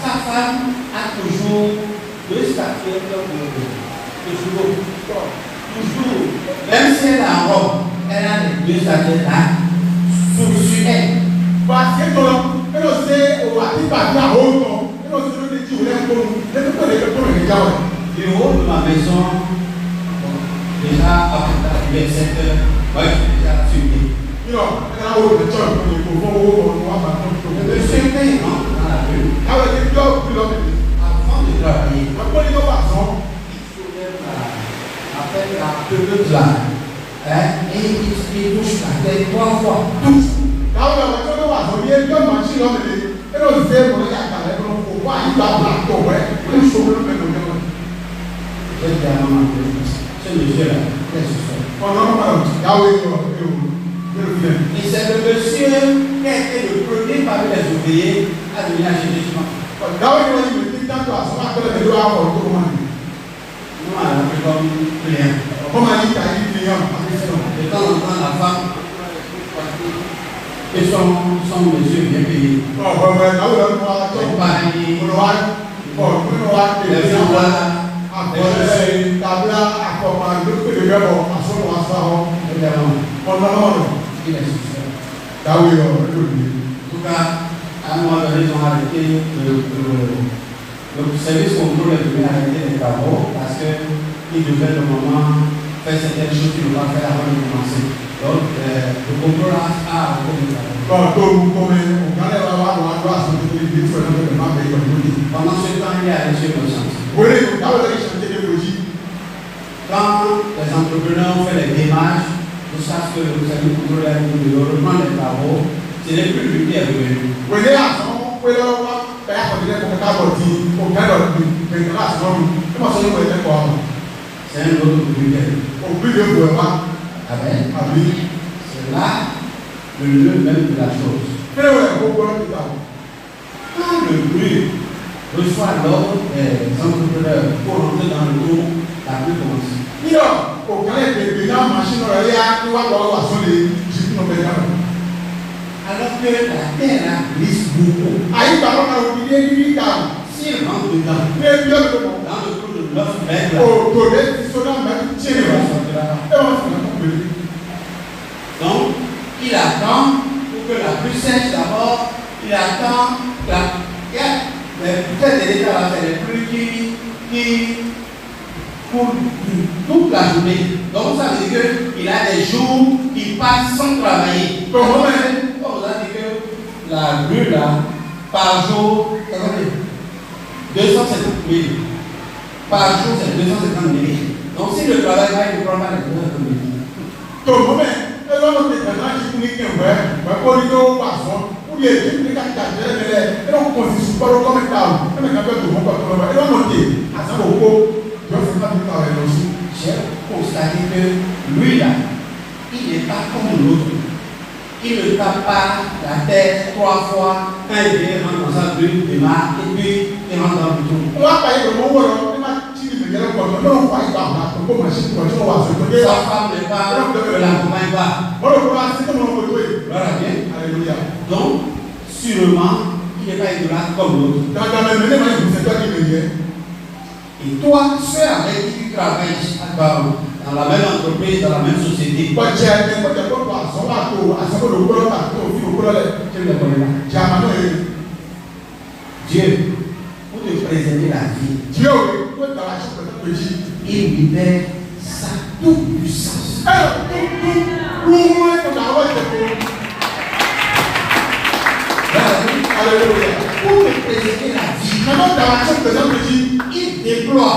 Speaker 1: Sa femme a toujours deux statuettes toujours. Même si elle a en robe, elle a les deux statuettes là sur elle.
Speaker 2: Parce que elle sait au bâti à haut, elle sait le dire
Speaker 1: Le haut de ma maison, déjà après la 7 heures, moi je suis déjà suivi. Je me suis payé dans la rue. Avant de travailler, il soulève la pelote là. Et il touche la tête 3 fois. Touche. Je dis à maman, ce monsieur-là, qu'est-ce que c'est? Et c'est le monsieur qui a été le premier parmi les ouvriers à devenir assainissement. Nous, on a pris comme client. De temps en temps, la femme et son monsieur bien payé. En tout cas, à un moment donné, ils ont arrêté le service contrôle est venu arrêter les travaux parce qu'ils devaient normalement faire certaines choses qu'ils ne vont pas faire avant de commencer. Donc, le contrôle a encore des travaux. Pendant ce temps, il y a un monsieur conscience. Quand les entrepreneurs ont fait les démarches, ils savent que le service contrôle est venu de reprendre les travaux, ce n'est plus lui qui est revenu. C'est un autre propriétaire. Amen. C'est là le lieu même de la chose. Quand le bruit reçoit l'ordre des entrepreneurs pour rentrer dans le tour, la pluie commence. Alors que la terre glisse beaucoup. S'il rentre dedans, dans le trou de 9 mètres, donc il attend pour que la pluie sèche d'abord, il attend peut-être des états là, c'est les pluies qui coulent toute la journée. Donc ça veut dire qu'il a des jours qui passent sans travailler. On vous a dit que la grue là, par jour, 250 000. Par jour, c'est 250 000. Donc si le travail va, il ne prend pas les 250 000. J'ai constaté que lui là, il n'est pas comme l'autre. Il ne tape pas la tête 3 fois quand il vient dans sa grue, il démarre et puis il rentre dans le trou. Sa femme n'est pas, ne l'accompagne pas. Voilà bien.
Speaker 2: Alléluia.
Speaker 1: Donc, sûrement, il n'est pas idolâtre comme l'autre. Et toi, ceux avec qui tu travailles dans la même entreprise, dans la même société, tu ne les connais pas. Dieu, pour te préserver la vie, il libère sa toute-puissance. Pour te préserver la vie, il déploie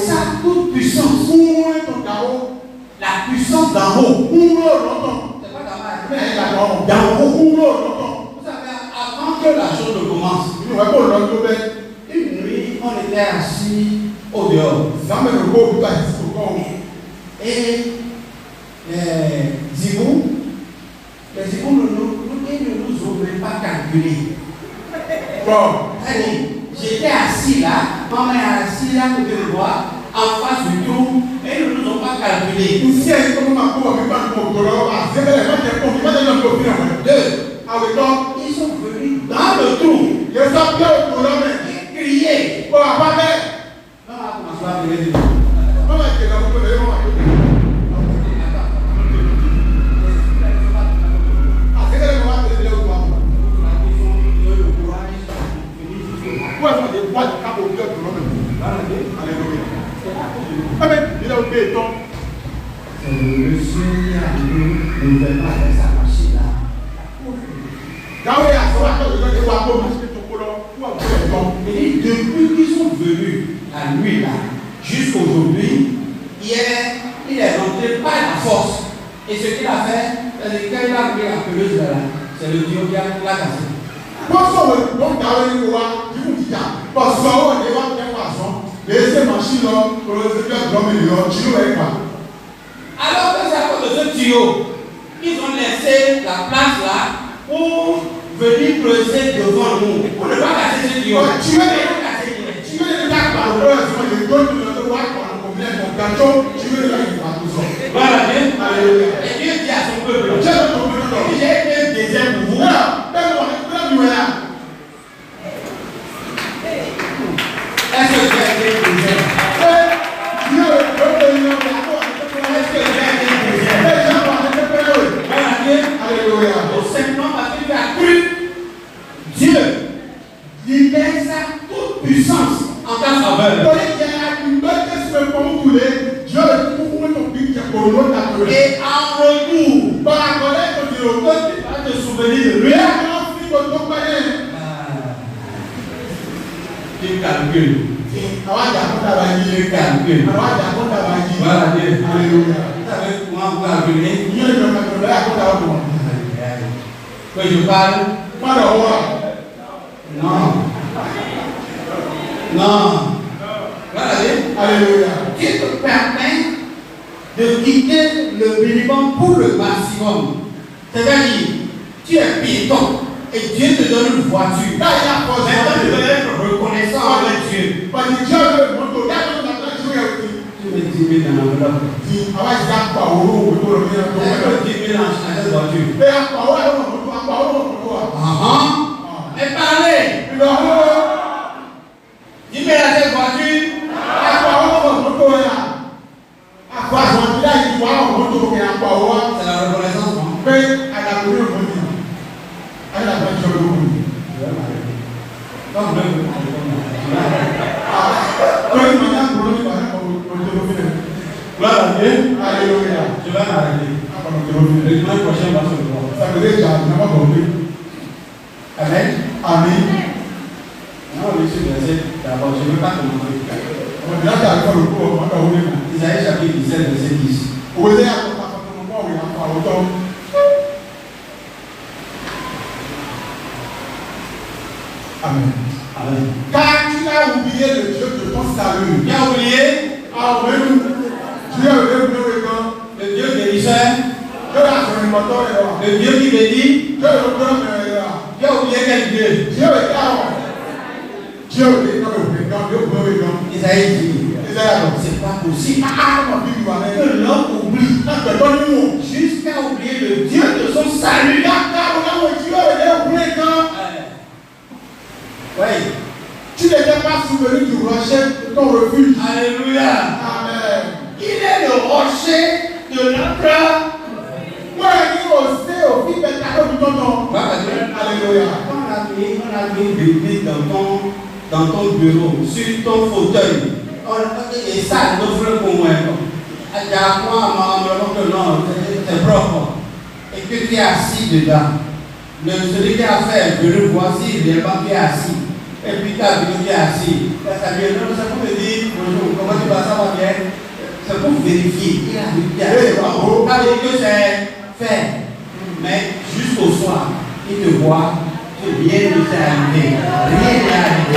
Speaker 1: sa toute-puissance. La puissance d'en haut. C'est pas d'en haut. Vous savez, avant que la chose ne commence, une nuit, on était assis au dehors. Et les zibous ne nous ont même pas calculé.
Speaker 2: Bon.
Speaker 1: Allez, j'étais assis là, maman est assise à côté de moi, en face du trou, et ils ne nous ont pas calculé. Deux. Ils sont venus dans le trou. Ils criaient. Maman a commencé à pleurer. Le monsieur ne veut pas faire sa machine là. Et depuis qu'ils sont venus la nuit là, jusqu'aujourd'hui, hier, il est rentré par la force. Et ce qu'il a fait, c'est que quand il a pris la pelouse là, c'est le Dieu qui a cassé. Alors que c'est à cause de ce tuyau, ils ont laissé la place là pour venir creuser devant nous. Pour ne pas casser ce tuyau. Voilà, et Dieu dit à son peuple, j'ai été désert pour vous. Est-ce que tu as été désert? Tout simplement parce que tu as cru. Dieu libère sa toute puissance en ta faveur. Et en retour, tu vas te souvenir de lui. Tu calcules. Tu calcules. Voilà, Dieu. Alléluia. Vous savez comment vous calculez? Que je parle? Non. Non. Voilà, alléluia. Dieu te permet de quitter le minimum pour le maximum. C'est-à-dire, tu es piéton et Dieu te donne une voiture. Maintenant, tu dois être reconnaissant avec Dieu. Tu mets 10 000 dans l'enveloppe. 10 000 dans cette voiture. Et parlez. 10 000 dans cette voiture. C'est la reconnaissance, non? Gloire à Dieu. Alléluia. Je vais m'arrêter. Le dimanche prochain, on va se voir. Ça veut dire que Amen. Amen. Non, monsieur, d'abord, je ne veux pas commenter. Isaïe chapitre 17, verset 10.
Speaker 2: Amen.
Speaker 1: Amen.
Speaker 2: Car tu as oublié le Dieu de ton salut.
Speaker 1: Tu as oublié?
Speaker 2: Amen. Dieu est
Speaker 1: le Dieu guérisseur. Le Dieu qui bénit. Tu as oublié quel Dieu?
Speaker 2: Dieu
Speaker 1: Isaïe dit, c'est pas possible que l'homme oublie jusqu'à oublier le Dieu de son salut. Oui.
Speaker 2: Tu n'étais pas souvenu du rocher de ton refuge.
Speaker 1: Alléluia.
Speaker 2: Amen.
Speaker 1: Il est le rocher de notre.
Speaker 2: Alléluia.
Speaker 1: On a mis une Bible dans ton bureau, sur ton fauteuil. et ça, nos frères pour moi, c'est propre. Et que tu es assis dedans. Celui qui a fait, je le vois si il est pas qui est assis. Et puis tu as vu qui est assis. Ça vient, non, c'est pour me dire, bonjour, comment tu vas, ça va bien? C'est pour vérifier. Il a vu qui est assis. Ça veut dire que c'est fait. Mais jusqu'au soir, il te voit que rien ne s'est arrivé. Rien n'est arrivé.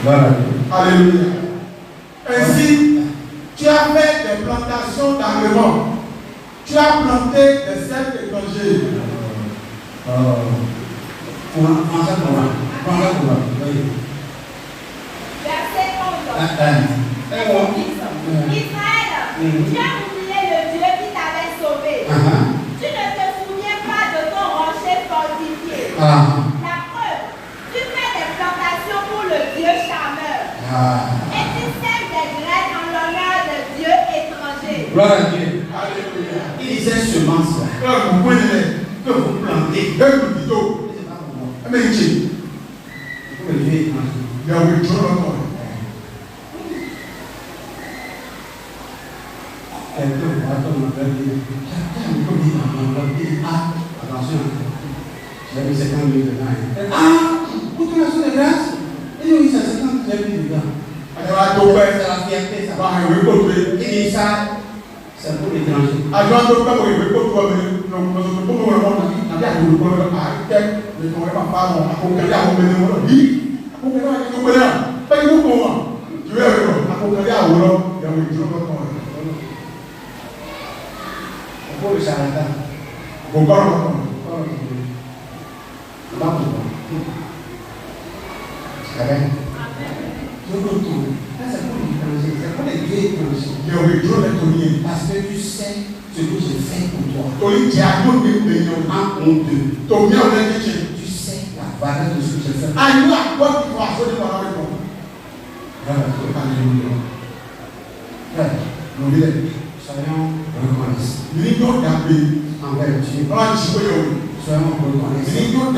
Speaker 1: Voilà.
Speaker 2: Alléluia. Ainsi, tu as fait des plantations d'agrément. Tu as planté des cèpes étrangers.
Speaker 3: Verset 11. Israël, tu as oublié le Dieu qui t'avait sauvé. Tu ne te souviens pas de ton rocher fortifié. La preuve, tu fais des plantations pour le Dieu charmeur. Et tu sèmes des graines en l'honneur de Dieu étranger.
Speaker 1: Gloire à Dieu. Alléluia. Il disait semence là. Que vous plantez. C'est pas pour moi. Pour le Dieu étranger. Attention, j'ai mis 50 minutes dedans. Pour ton action de grâce, il dit oui, c'est 50 minutes dedans. C'est la fierté, ça. Il dit ça, c'est pour l'étranger. Pour le charlatan. Parce que tu sais ce que j'ai fait pour toi. En honte. Tu sais la valeur de ce que j'ai fait. Soyons reconnaissants envers Dieu. Soyons reconnaissants.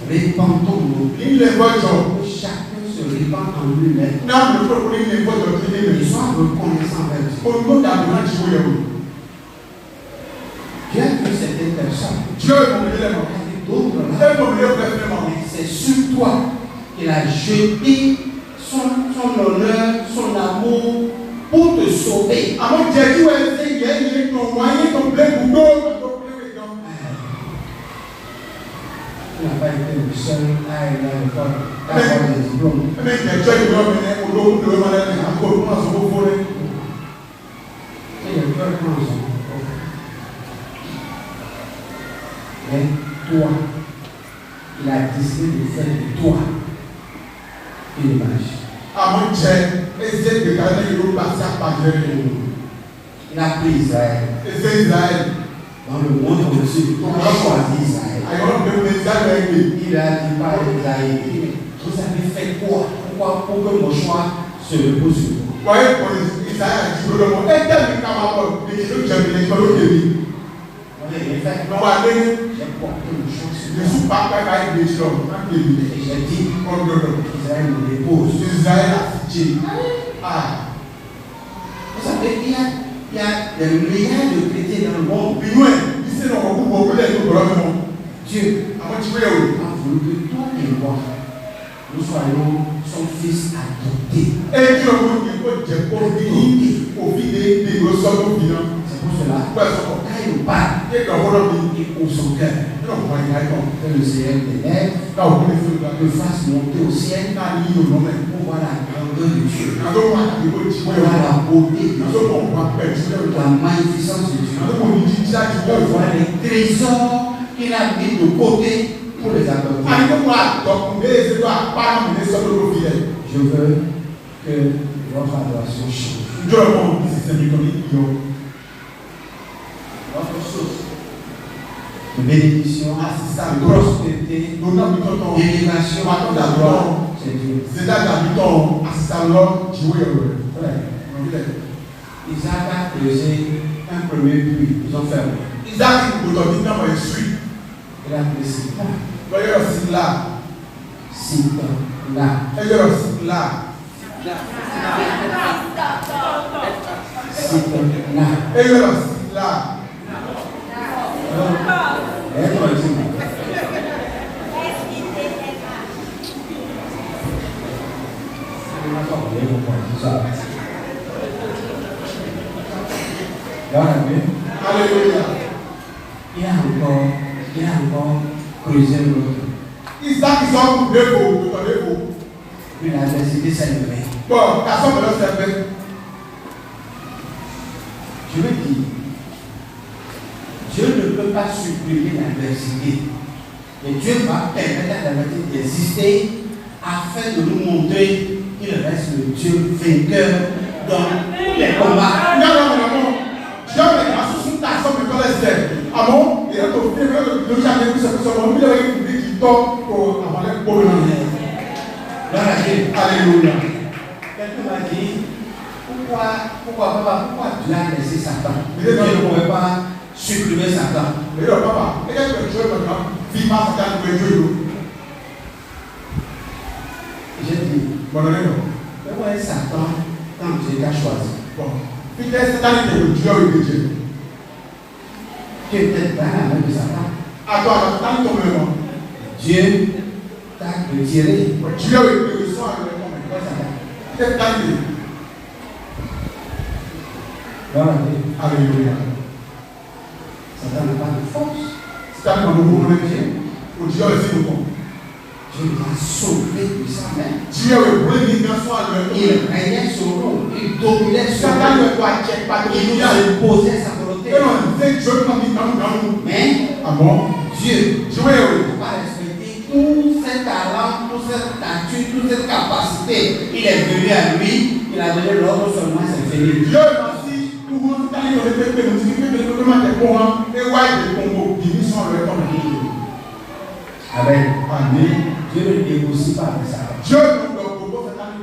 Speaker 1: Répandons-nous. Chacun se répand en lui-même. Ils soient reconnaissants envers Dieu. Dieu a vu certaines personnes. C'est sur toi qu'il a jeté son honneur, son amour pour te sauver. Tu n'as pas été le seul à aller à l'école, à avoir des diplômes. Mais toi, il a décidé de faire de toi une image. Il a pris Israël. Dans le monde entier, on a choisi Israël. Il a dit par Israël, vous avez fait quoi? Pourquoi pour que mon choix se repose sur vous? J'ai porté une chance. Et j'ai dit, Israël me dépose. Vous savez, il y a des milliards de chrétiens dans le monde. Dieu a voulu que toi et moi, nous soyons son fils adopté. C'est pour cela, quand il nous parle, il ouvre son cœur. Que le Seigneur t'élève, te fasse monter au ciel pour voir la grandeur de Dieu, pour voir la beauté de Dieu, la magnificence de Dieu, pour voir les trésors qu'il a mis de côté pour les adopter. Je veux que votre adoration change. Votre source de bénédiction, de prospérité, d'élévation, de gloire, c'est Dieu. Isaac a creusé un premier puits, ils ont fermé.
Speaker 2: Isaac kò tọ̀ ní náà ẹ̀ sùn.
Speaker 1: Il a appelé Sita.
Speaker 2: Lọ́yọ̀ sí là.
Speaker 1: Sita, là.
Speaker 2: Ẹyọ̀ sí là.
Speaker 1: Sita, là.
Speaker 2: Ẹyọ̀ sí là.
Speaker 1: Ẹ̀rọ ìtumọ̀.
Speaker 2: Alléluia.
Speaker 1: Il a encore creusé l'autre.
Speaker 2: Isaac sọ kù lébo, tòtò lébo.
Speaker 1: Puis la adversité s'est levée.
Speaker 2: Bon, kà sọ pẹ̀lú ọ̀sẹ̀ pẹ́.
Speaker 1: Je veux dire, Dieu ne peut pas supprimer l'adversité. Mais Dieu va permettre à l'adversité d'exister afin de nous montrer qu'il reste le Dieu vainqueur dans tous les combats.
Speaker 2: Non. Dieu ne va pas sous ta somme de colère. Ah bon? Il y a tout fait, le jardin de ce que son homme, il a eu une vie qui tombe pour avoir les problèmes. Alléluia.
Speaker 1: Quelqu'un m'a dit, pourquoi Dieu a laissé Satan? Dieu ne pouvait pas supprimer Satan.
Speaker 2: Mais non, papa, est-ce que Dieu maintenant vit pas Satan pour Dieu?
Speaker 1: J'ai dit,
Speaker 2: Bon, non.
Speaker 1: pourquoi Satan quand Dieu t'a choisi?
Speaker 2: Bon, peut-être Satan était le Dieu de Dieu.
Speaker 1: Tu étais dans la main de Satan.
Speaker 2: Attends, Satan tombe maintenant.
Speaker 1: Dieu t'a retiré.
Speaker 2: Dieu est le soin de l'homme. C'est Satan. Alléluia.
Speaker 1: Satan n'a pas de force.
Speaker 2: Satan n'a pas de force. Dieu est le bon.
Speaker 1: Dieu nous a sauvés de sa main.
Speaker 2: Dieu est le soin de l'homme.
Speaker 1: Il régnait sur nous. Il dominait sur
Speaker 2: Satan
Speaker 1: nous.
Speaker 2: ne doit pas
Speaker 1: Il nous imposait sa volonté. Mais
Speaker 2: ah bon?
Speaker 1: Dieu
Speaker 2: Dieu
Speaker 1: n'a pas respecté tout cet talent, toute cette nature, toute cette capacité. Il est venu à lui. Il a donné l'ordre seulement, c'est fini.
Speaker 2: Dieu merci. Tout le monde est allé dans le peuple. Nous disons que le gouvernement est bon. Et ouais, le Congo, ils sont le temps de
Speaker 1: Amen.
Speaker 2: Amen.
Speaker 1: Dieu ne négocie pas avec ça.
Speaker 2: Dieu nous donne beaucoup de temps.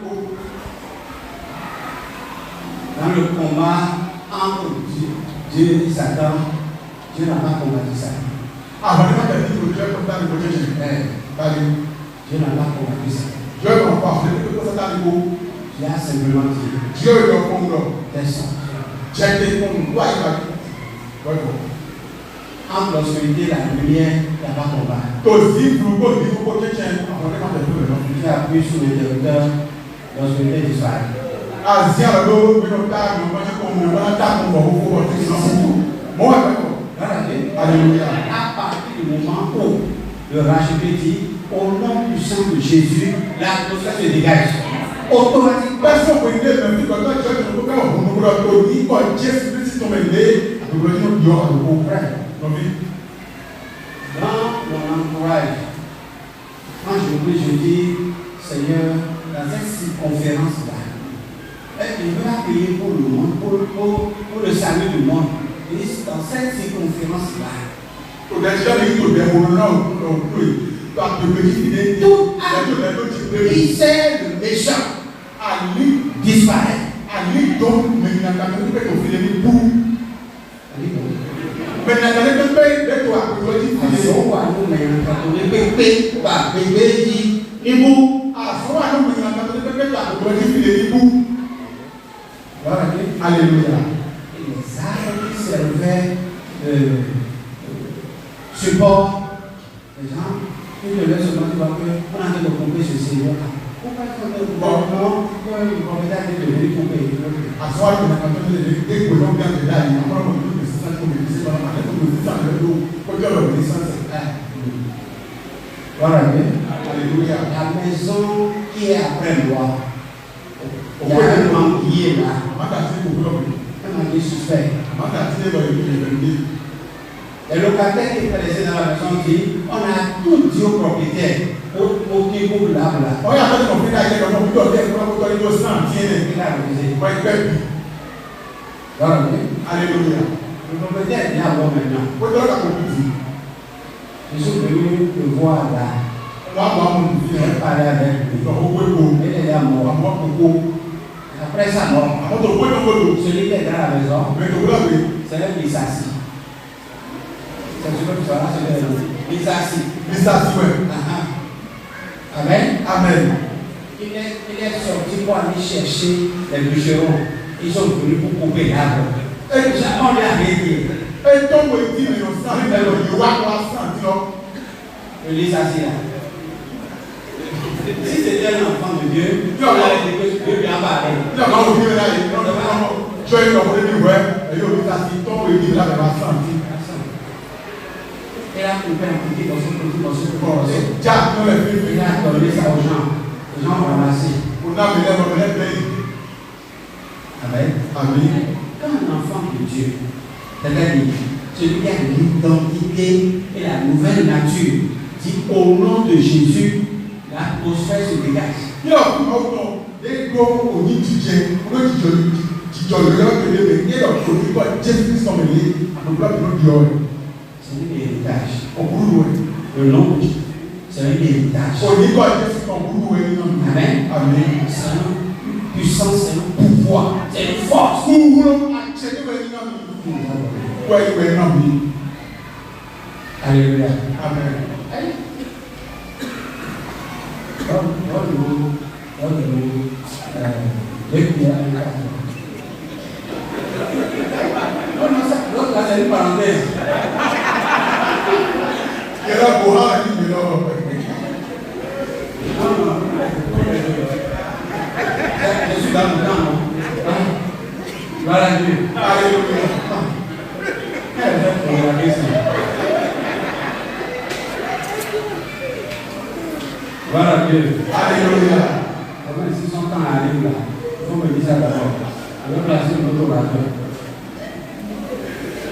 Speaker 1: Dans le combat entre Dieu et Satan, Dieu n'a pas combattu ça.
Speaker 2: Ah, vous n'avez pas dit que Dieu comme ça le protéger.
Speaker 1: Dieu n'a pas combattu ça.
Speaker 2: Dieu n'a pas fait que ça le
Speaker 1: Dieu a simplement dit
Speaker 2: Dieu est le fond.
Speaker 1: descends.
Speaker 2: Dieu est le fond.
Speaker 1: Entre l'obscurité et la lumière, il n'y a pas combat. Dieu a appuyé sur l'interrupteur, l'obscurité disparaît.
Speaker 2: Alléluia.
Speaker 1: À partir du moment où le racheté dit au nom puissant de Jésus, l'atmosphère se dégage. Automatiquement.
Speaker 2: Personne ne peut dire que quand Dieu ne peut pas vous dire que Dieu Christ tombe né, nous voulons dire au frère.
Speaker 1: Dans mon entourage, quand je prie, je dis, Seigneur, dans cette circonférence-là, je veux la prier pour le monde, pour le salut du monde. Et dans cette circonférence-là, il sait le méchant à lui disparaît. À lui donc, mais il n'a pas de pour. Mais il n'a pas de toi. Alléluia. Les arbres qui servaient de support, les gens, ils devaient se demander qu'on a fait de couper ce Seigneur. Pourquoi est-ce qu'on a dit le propriétaire est devenu couper? À soi, on a entendu les deux colons bien de là, il y a encore un peu de ça, comme il disait, on a fait comme il disait, pour dire l'obéissance. Voilà, alléluia. La maison qui est après moi, il y a un manguier là. Un manguier suspect. Le locataire qui est laissé dans la maison dit, on a tout dit au propriétaire. Au niveau de l'arbre là. On a fait qu'on fait la guerre, on a fait qu'on fait alléluia. Le propriétaire est bien bon maintenant. Je suis venu le voir là. Je vais parler avec lui. Il est là mort. Après sa mort, celui qui est dans la maison, c'est lui qui s'assit. Amen.
Speaker 2: Amen.
Speaker 1: Il est sorti pour aller chercher les bûcherons. Ils sont venus pour couper l'arbre. Et on lui a dit.
Speaker 2: Et donc, il dit, mais on sent, il va sentir.
Speaker 1: Je lis ça là. Si c'était un enfant de Dieu, tu aurais dit que Dieu lui a parlé.
Speaker 2: Je vais
Speaker 1: Et là, tu fais un petit morceau. Il a donné ça aux gens. Les gens ont ramassé. Amen.
Speaker 2: Amen.
Speaker 1: Quand un enfant de Dieu, c'est-à-dire celui qui a l'identité et la nouvelle nature, dit au nom de Jésus, l'atmosphère se dégage. C'est un héritage. Le nom, c'est un héritage. Amen.
Speaker 2: Amen.
Speaker 1: C'est une puissance, c'est un pouvoir, c'est une force. Alléluia.
Speaker 2: Amen.
Speaker 1: L'autre là, c'est une parenthèse. Je suis dans le temps. Voilà Dieu.
Speaker 2: Alléluia.
Speaker 1: Voilà Dieu.
Speaker 2: Alléluia.
Speaker 1: Si son temps arrive là, il faut me dire ça d'abord. Je vais placer notre orateur.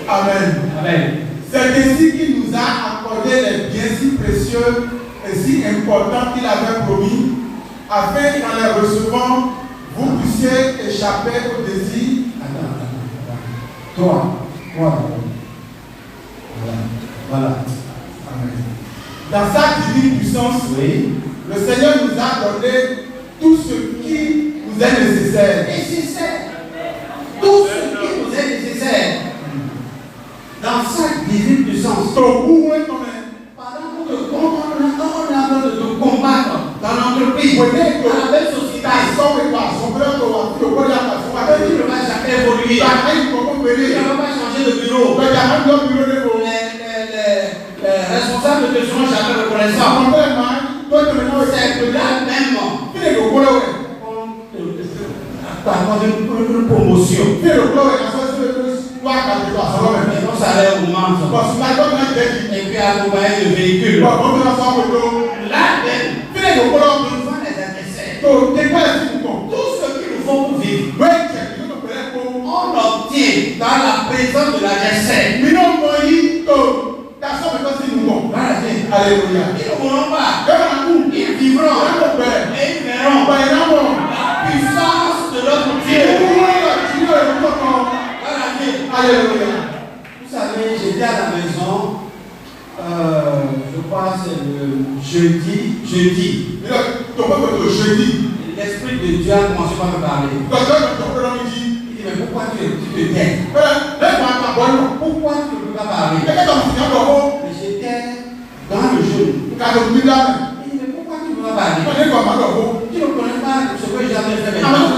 Speaker 2: Amen.
Speaker 1: Amen.
Speaker 2: C'est ainsi qu'il nous a accordé les biens si précieux et si importants qu'il avait promis, afin qu'en les recevant, vous puissiez échapper au désir.
Speaker 1: Attends. Toi d'abord. Voilà.
Speaker 2: Amen. Dans sa divine puissance,
Speaker 1: Oui.
Speaker 2: le Seigneur nous a donné tout ce qui nous est nécessaire.
Speaker 1: Tout ce qui nous est nécessaire. Dans sa divine puissance. Pendant qu'on est en train de combattre dans l'entreprise, dans la même société, tu ne vas jamais évoluer. Tu ne vas pas changer de bureau. Les responsables ne te seront jamais reconnaissants. C'est là même. T'accordes une promotion. Et ton salaire augmente. Et puis accompagner le véhicule. Là même, nous devons les adresser. Tout ce qu'il nous faut pour vivre, on l'obtient dans la présence de l'adversaire.
Speaker 2: Alléluia.
Speaker 1: Ils ne mourront pas. Ils vivront. Et ils verront la puissance de notre Dieu.
Speaker 2: Alléluia.
Speaker 1: Vous savez, j'étais à la maison, je crois que c'est le jeudi. L'Esprit de Dieu a commencé par me parler. Il dit, mais pourquoi tu te tais? Pourquoi tu ne peux pas parler? Mais j'étais dans le jeûne. Il dit, mais pourquoi tu ne peux pas parler? Tu ne connais pas ce que j'ai jamais fait maintenant.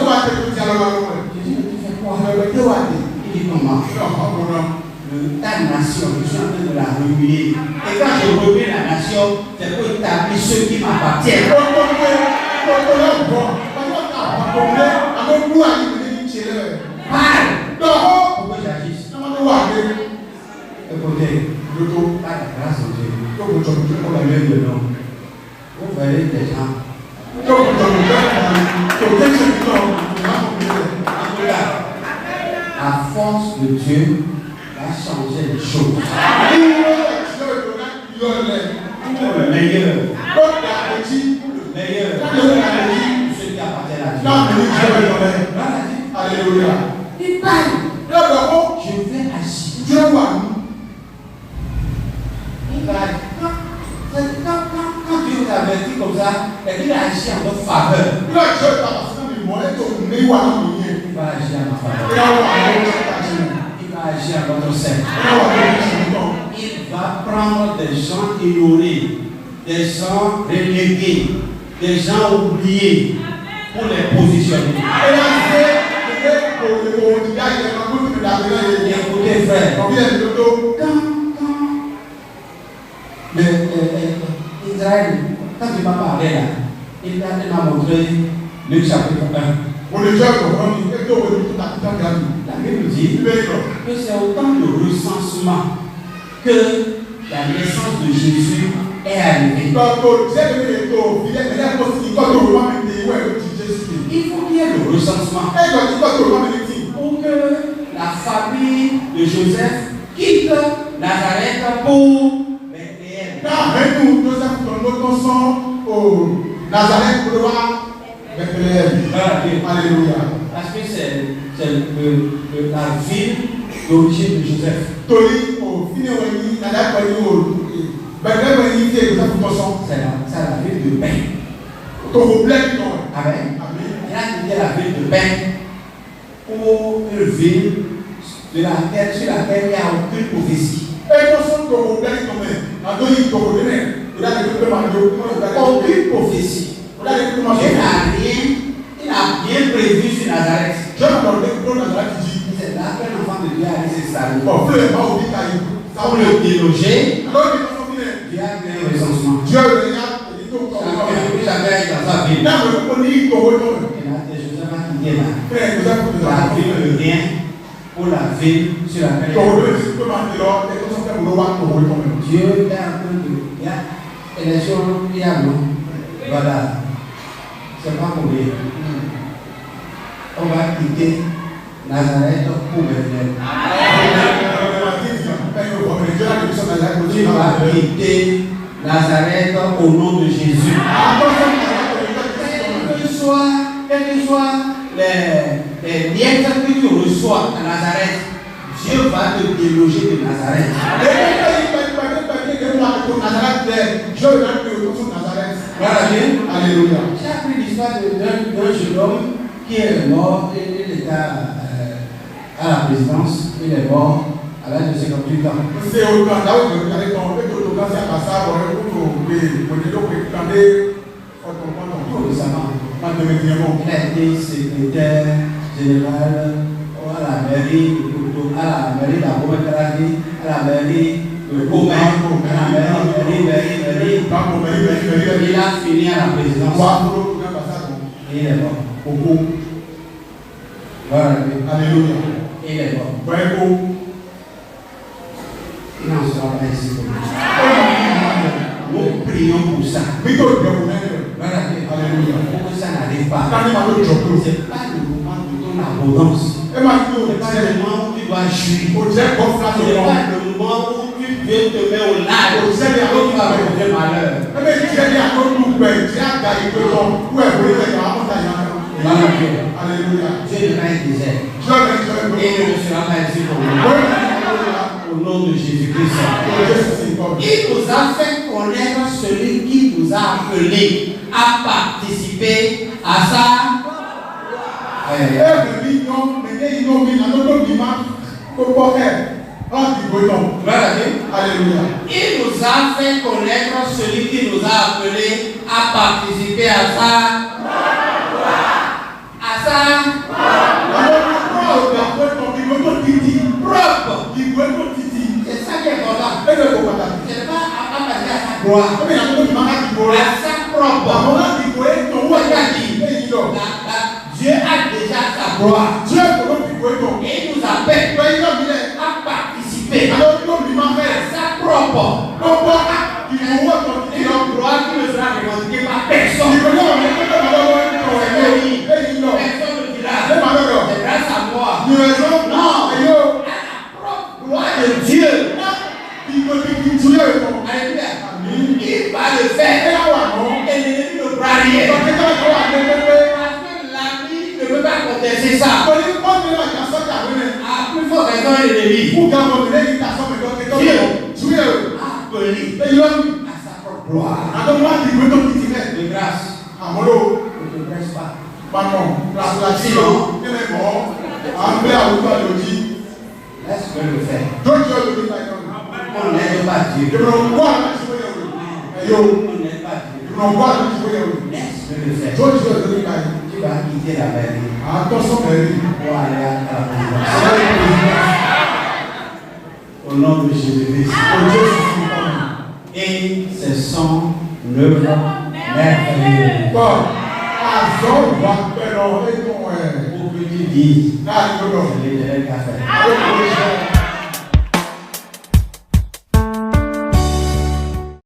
Speaker 1: Je dis, mais tu fais quoi? Il dit, comment? Ta nation, je suis en train de la réguler. Et quand je remets la nation, c'est pour établir ceux qui m'appartiennent. Parle! Pourquoi j'agisse? Écoutez, par la grâce de Dieu, pour le même de nom, vous verrez des gens. À force de Dieu, va changer les choses. Pour le meilleur. Ceux qui appartiennent à Dieu.
Speaker 2: Alléluia.
Speaker 1: Il parle. Je vais agir. Il va agir. Quand Dieu vous avertit comme ça, et qu'il agit en votre faveur, il va agir en ma faveur. Il va agir en votre sein. Il il va prendre des gens ignorés, des gens relégués, des gens oubliés pour les positionner. Écoutez, frère, quand Israël, quand il m'a parlé là, il m'a montré le chapitre 1. La Bible dit que c'est autant de recensement que la naissance de Jésus est arrivée. Il faut qu'il y ait le recensement pour que la famille de Joseph quitte Nazareth pour Bethléem.
Speaker 2: Alléluia.
Speaker 1: Parce que c'est la ville d'origine de Joseph. C'est la ville de pain. Amen. Il a quitté la ville de pain pour une ville de la terre sur laquelle il n'y a aucune prophétie. Aucune prophétie. Il a bien prévu sur Nazareth. C'est là qu'un enfant de Dieu a s'installer. Pour le déloger, Dieu a créé un recensement. Chacun est dans sa ville. Et là, Joseph a quitté la ville de rien pour la ville sur laquelle Dieu est en train de. Élection, il y a non. Voilà. C'est pas combien. On va quitter Nazareth pour Bethléem. Tu vas quitter Nazareth au nom de Jésus. Quelles que soient les miettes que tu reçois à Nazareth, Dieu va te déloger de Nazareth. Voilà Dieu.
Speaker 2: Alléluia.
Speaker 1: J'ai appris l'histoire d'un jeune homme qui est mort, il était à la présidence, il est mort à l'âge de 58 ans. Il a été secrétaire général à la mairie d'Abobakaradi, à la mairie de Gomé, à la mairie. Il a fini à la présidence. Et il est mort. Voilà.
Speaker 2: Alléluia.
Speaker 1: Il est mort. Il n'en sera pas ici pour nous. Nous prions pour ça. Voilà. Alléluia. Pour que ça n'arrive pas. Ce n'est pas le moment de ton abondance. Ce n'est pas le moment où tu dois jouir. Ce n'est pas le moment où tu viens te mettre au large. Où tu vas rencontrer malheur.
Speaker 2: Alléluia.
Speaker 1: Dieu n'est pas un désert. Et il ne sera pas ici pour nous. Au nom de Jésus-Christ. Il nous a fait connaître celui qui nous a appelés à participer à ça.
Speaker 2: Alléluia.
Speaker 1: Il nous a fait connaître celui qui nous a appelés à participer à ça. À ça. Propre. C'est ça qui est important. Ce n'est pas à passer à sa gloire. À sa propre. Dieu a déjà sa gloire. Et il nous appelle à participer à sa propre. Une gloire qui ne sera revendiquée par personne. Personne ne dira c'est grâce à moi. Non. Gloire de Dieu. Alléluia. Il va le faire. Et l'ennemi ne pourra rien. Parce que l'ami ne peut pas contester ça. À plus forte raison l'ennemi. Dieu a appelé à sa propre gloire. De grâce. Ne te presse pas. Sinon, laisse-le le faire. On n'aide pas Dieu.
Speaker 2: Je ne vois pas Dieu.
Speaker 1: On n'aide pas Dieu.
Speaker 2: Je ne vois pas Dieu.
Speaker 1: Laisse-le le faire.
Speaker 2: Toi, tu vas donner la vie.
Speaker 1: Tu vas quitter la mairie
Speaker 2: Attention, Mary.
Speaker 1: pour aller à la présidence. Au nom de Jésus-Christ. Et ce sont 9 merveilleux.
Speaker 2: Bon, avant, on va faire l'oreille.
Speaker 1: Pour que tu dises, c'est l'Éternel qui a fait.